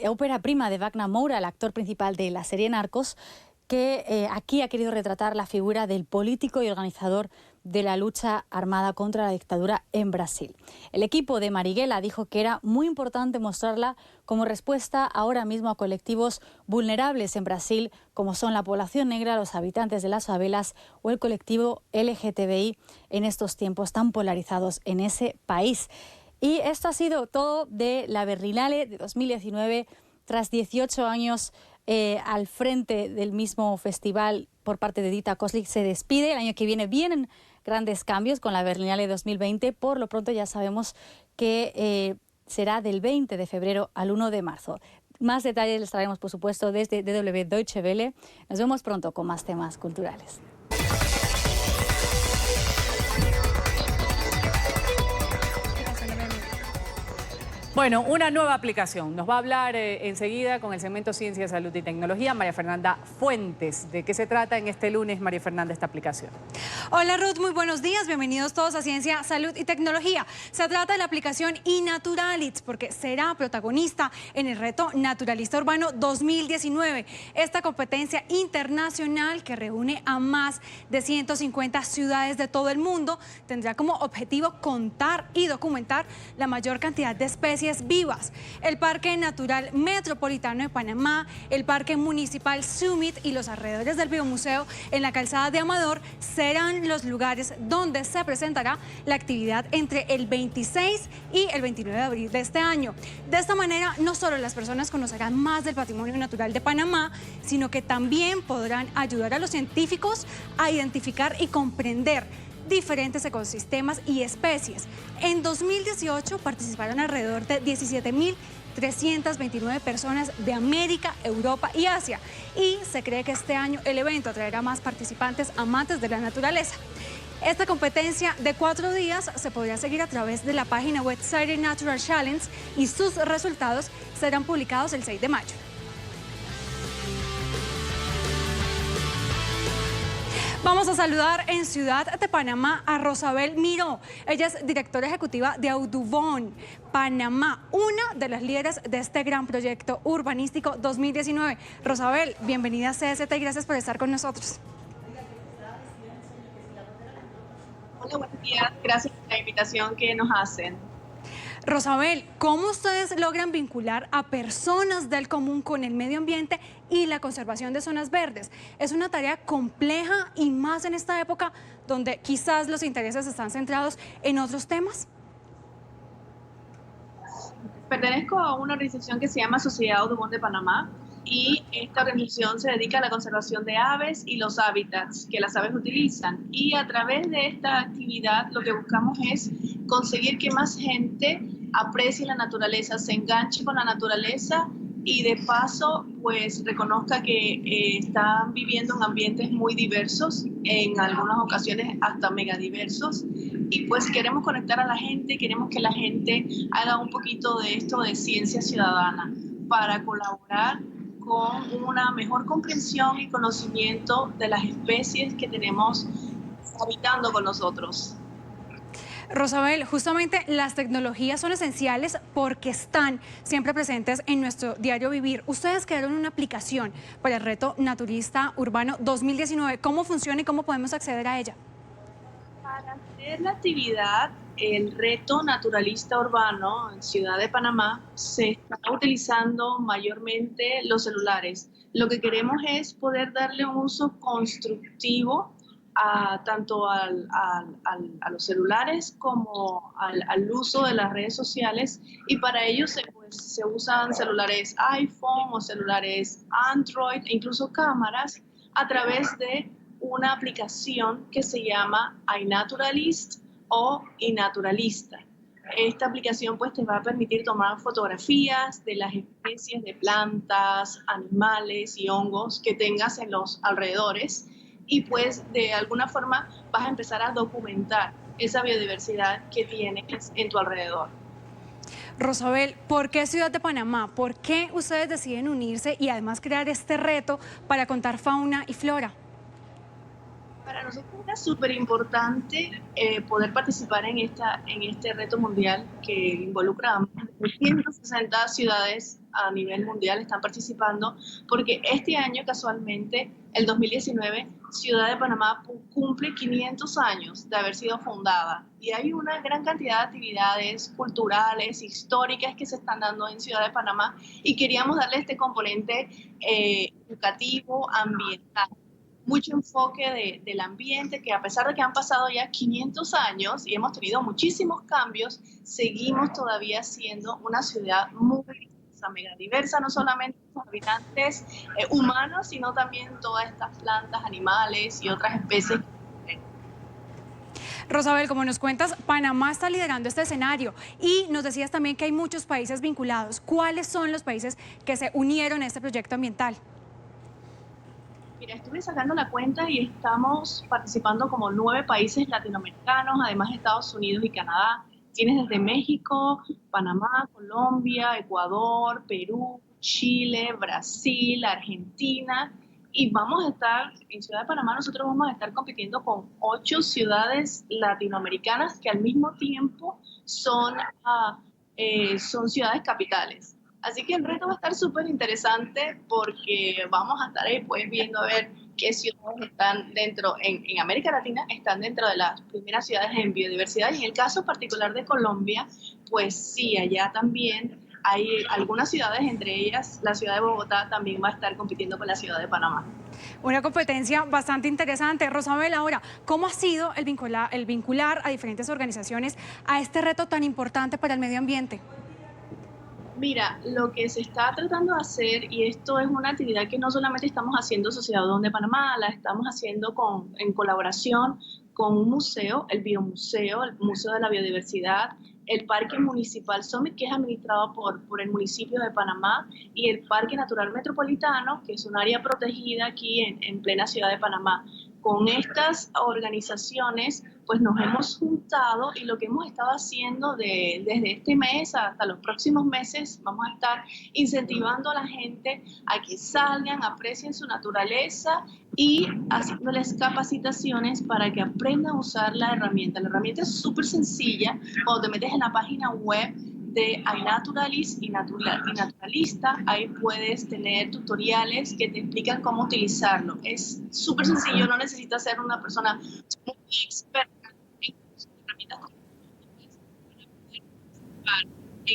ópera prima de Wagner Moura, el actor principal de la serie Narcos, que aquí ha querido retratar la figura del político y organizador de la lucha armada contra la dictadura en Brasil. El equipo de Marighella dijo que era muy importante mostrarla como respuesta ahora mismo a colectivos vulnerables en Brasil, como son la población negra, los habitantes de las favelas o el colectivo LGTBI en estos tiempos tan polarizados en ese país. Y esto ha sido todo de la Berlinale de 2019 tras 18 años al frente del mismo festival por parte de Dita Koslik, se despide. El año que viene vienen grandes cambios con la Berlinale 2020. Por lo pronto ya sabemos que será del 20 de febrero al 1 de marzo. Más detalles les traeremos, por supuesto, desde DW Deutsche Welle. Nos vemos pronto con más temas culturales. Bueno, una nueva aplicación. Nos va a hablar enseguida con el segmento Ciencia, Salud y Tecnología María Fernanda Fuentes. ¿De qué se trata en este lunes, María Fernanda, esta aplicación? Hola Ruth, muy buenos días. Bienvenidos todos a Ciencia, Salud y Tecnología. Se trata de la aplicación iNaturalits porque será protagonista en el reto Naturalista Urbano 2019. Esta competencia internacional que reúne a más de 150 ciudades de todo el mundo tendrá como objetivo contar y documentar la mayor cantidad de especies vivas. El Parque Natural Metropolitano de Panamá, el Parque Municipal Summit y los alrededores del Biomuseo en la calzada de Amador serán los lugares donde se presentará la actividad entre el 26 y el 29 de abril de este año. De esta manera, no solo las personas conocerán más del patrimonio natural de Panamá, sino que también podrán ayudar a los científicos a identificar y comprender diferentes ecosistemas y especies. En 2018 participaron alrededor de 17.329 personas de América, Europa y Asia, y se cree que este año el evento atraerá más participantes amantes de la naturaleza. Esta competencia de 4 días se podrá seguir a través de la página web Saturday Natural Challenge y sus resultados serán publicados el 6 de mayo. Vamos a saludar en Ciudad de Panamá a Rosabel Miró. Ella es directora ejecutiva de Audubon Panamá, una de las líderes de este gran proyecto urbanístico 2019. Rosabel, bienvenida a CST y gracias por estar con nosotros. Hola, buenos días. Gracias por la invitación que nos hacen. Rosabel, ¿cómo ustedes logran vincular a personas del común con el medio ambiente y la conservación de zonas verdes? Es una tarea compleja y más en esta época donde quizás los intereses están centrados en otros temas. Pertenezco a una organización que se llama Sociedad Audubon de Panamá y esta organización se dedica a la conservación de aves y los hábitats que las aves utilizan. Y a través de esta actividad lo que buscamos es conseguir que más gente aprecie la naturaleza, se enganche con la naturaleza y de paso pues reconozca que están viviendo en ambientes muy diversos, en algunas ocasiones hasta megadiversos, y pues queremos conectar a la gente, queremos que la gente haga un poquito de esto de ciencia ciudadana para colaborar con una mejor comprensión y conocimiento de las especies que tenemos habitando con nosotros. Rosabel, justamente las tecnologías son esenciales porque están siempre presentes en nuestro diario vivir. Ustedes crearon una aplicación para el reto Naturalista Urbano 2019. ¿Cómo funciona y cómo podemos acceder a ella? Para hacer la actividad, el reto Naturalista Urbano en Ciudad de Panamá se está utilizando mayormente los celulares. Lo que queremos es poder darle un uso constructivo tanto a los celulares como al uso de las redes sociales, y para ello se usan celulares iPhone o celulares Android e incluso cámaras a través de una aplicación que se llama iNaturalist o iNaturalista. Esta aplicación pues te va a permitir tomar fotografías de las especies de plantas, animales y hongos que tengas en los alrededores, y pues de alguna forma vas a empezar a documentar esa biodiversidad que tienes en tu alrededor. Rosabel, ¿por qué Ciudad de Panamá? ¿Por qué ustedes deciden unirse y además crear este reto para contar fauna y flora? Para nosotros era súper importante poder participar en este reto mundial que involucra a más de 160 ciudades a nivel mundial están participando, porque este año casualmente, el 2019, Ciudad de Panamá cumple 500 años de haber sido fundada y hay una gran cantidad de actividades culturales, históricas que se están dando en Ciudad de Panamá y queríamos darle este componente educativo, ambiental. Mucho enfoque del ambiente, que a pesar de que han pasado ya 500 años y hemos tenido muchísimos cambios, seguimos todavía siendo una ciudad muy naturaleza mega diversa, no solamente los habitantes humanos, sino también todas estas plantas, animales y otras especies. Rosabel, como nos cuentas, Panamá está liderando este escenario y nos decías también que hay muchos países vinculados. ¿Cuáles son los países que se unieron a este proyecto ambiental? Mira, estuve sacando la cuenta y estamos participando como 9 países latinoamericanos, además de Estados Unidos y Canadá. Tienes desde México, Panamá, Colombia, Ecuador, Perú, Chile, Brasil, Argentina. Y vamos a estar, en Ciudad de Panamá nosotros vamos a estar compitiendo con 8 ciudades latinoamericanas que al mismo tiempo son ciudades capitales. Así que el reto va a estar súper interesante porque vamos a estar ahí pues viendo a ver qué ciudades están dentro, en América Latina, están dentro de las primeras ciudades en biodiversidad. Y en el caso particular de Colombia, pues sí, allá también hay algunas ciudades, entre ellas la ciudad de Bogotá también va a estar compitiendo con la ciudad de Panamá. Una competencia bastante interesante. Rosabel, ahora, ¿cómo ha sido el vincular a diferentes organizaciones a este reto tan importante para el medio ambiente? Mira, lo que se está tratando de hacer, y esto es una actividad que no solamente estamos haciendo Sociedad Odón de Panamá, la estamos haciendo en colaboración con un museo, el Biomuseo, el Museo de la Biodiversidad, el Parque Municipal Summit, que es administrado por el municipio de Panamá, y el Parque Natural Metropolitano, que es un área protegida aquí en plena ciudad de Panamá. Con estas organizaciones, pues nos hemos juntado y lo que hemos estado haciendo desde este mes hasta los próximos meses, vamos a estar incentivando a la gente a que salgan, aprecien su naturaleza y haciéndoles capacitaciones para que aprendan a usar la herramienta. La herramienta es súper sencilla. Cuando te metes en la página web de iNaturalist y Naturalista, ahí puedes tener tutoriales que te explican cómo utilizarlo. Es súper sencillo, no necesitas ser una persona muy experta en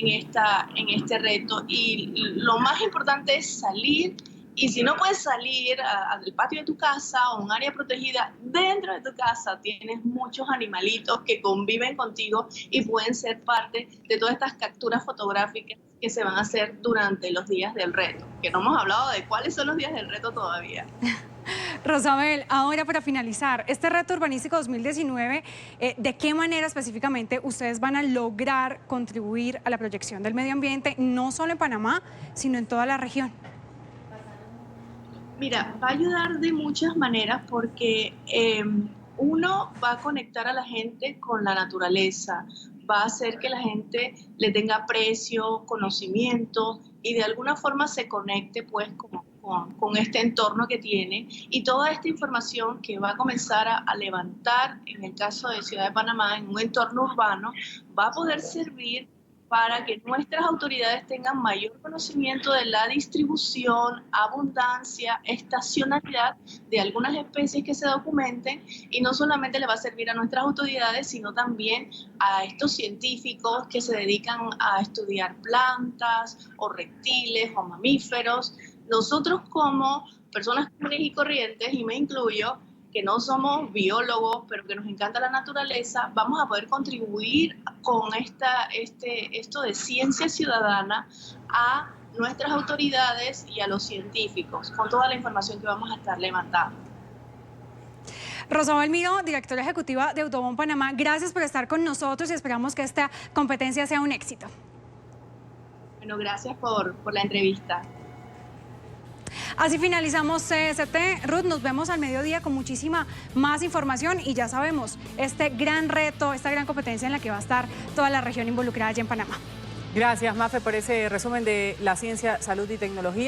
herramientas en este reto. Y lo más importante es salir. Y si no puedes salir al patio de tu casa o un área protegida, dentro de tu casa tienes muchos animalitos que conviven contigo y pueden ser parte de todas estas capturas fotográficas que se van a hacer durante los días del reto, que no hemos hablado de cuáles son los días del reto todavía. Rosabel, ahora para finalizar, este reto urbanístico 2019, ¿de qué manera específicamente ustedes van a lograr contribuir a la proyección del medio ambiente, no solo en Panamá, sino en toda la región? Mira, va a ayudar de muchas maneras porque uno va a conectar a la gente con la naturaleza, va a hacer que la gente le tenga aprecio, conocimiento y de alguna forma se conecte pues con este entorno que tiene, y toda esta información que va a comenzar a levantar en el caso de Ciudad de Panamá en un entorno urbano va a poder servir para que nuestras autoridades tengan mayor conocimiento de la distribución, abundancia, estacionalidad de algunas especies que se documenten, y no solamente le va a servir a nuestras autoridades, sino también a estos científicos que se dedican a estudiar plantas o reptiles o mamíferos. Nosotros como personas comunes y corrientes, y me incluyo, que no somos biólogos, pero que nos encanta la naturaleza, vamos a poder contribuir con esto de ciencia ciudadana a nuestras autoridades y a los científicos, con toda la información que vamos a estar levantando. Rosabel Miró, directora ejecutiva de Autobón Panamá, gracias por estar con nosotros y esperamos que esta competencia sea un éxito. Bueno, gracias por la entrevista. Así finalizamos CST. Ruth, nos vemos al mediodía con muchísima más información y ya sabemos, este gran reto, esta gran competencia en la que va a estar toda la región involucrada allí en Panamá. Gracias, Mafe, por ese resumen de la ciencia, salud y tecnología.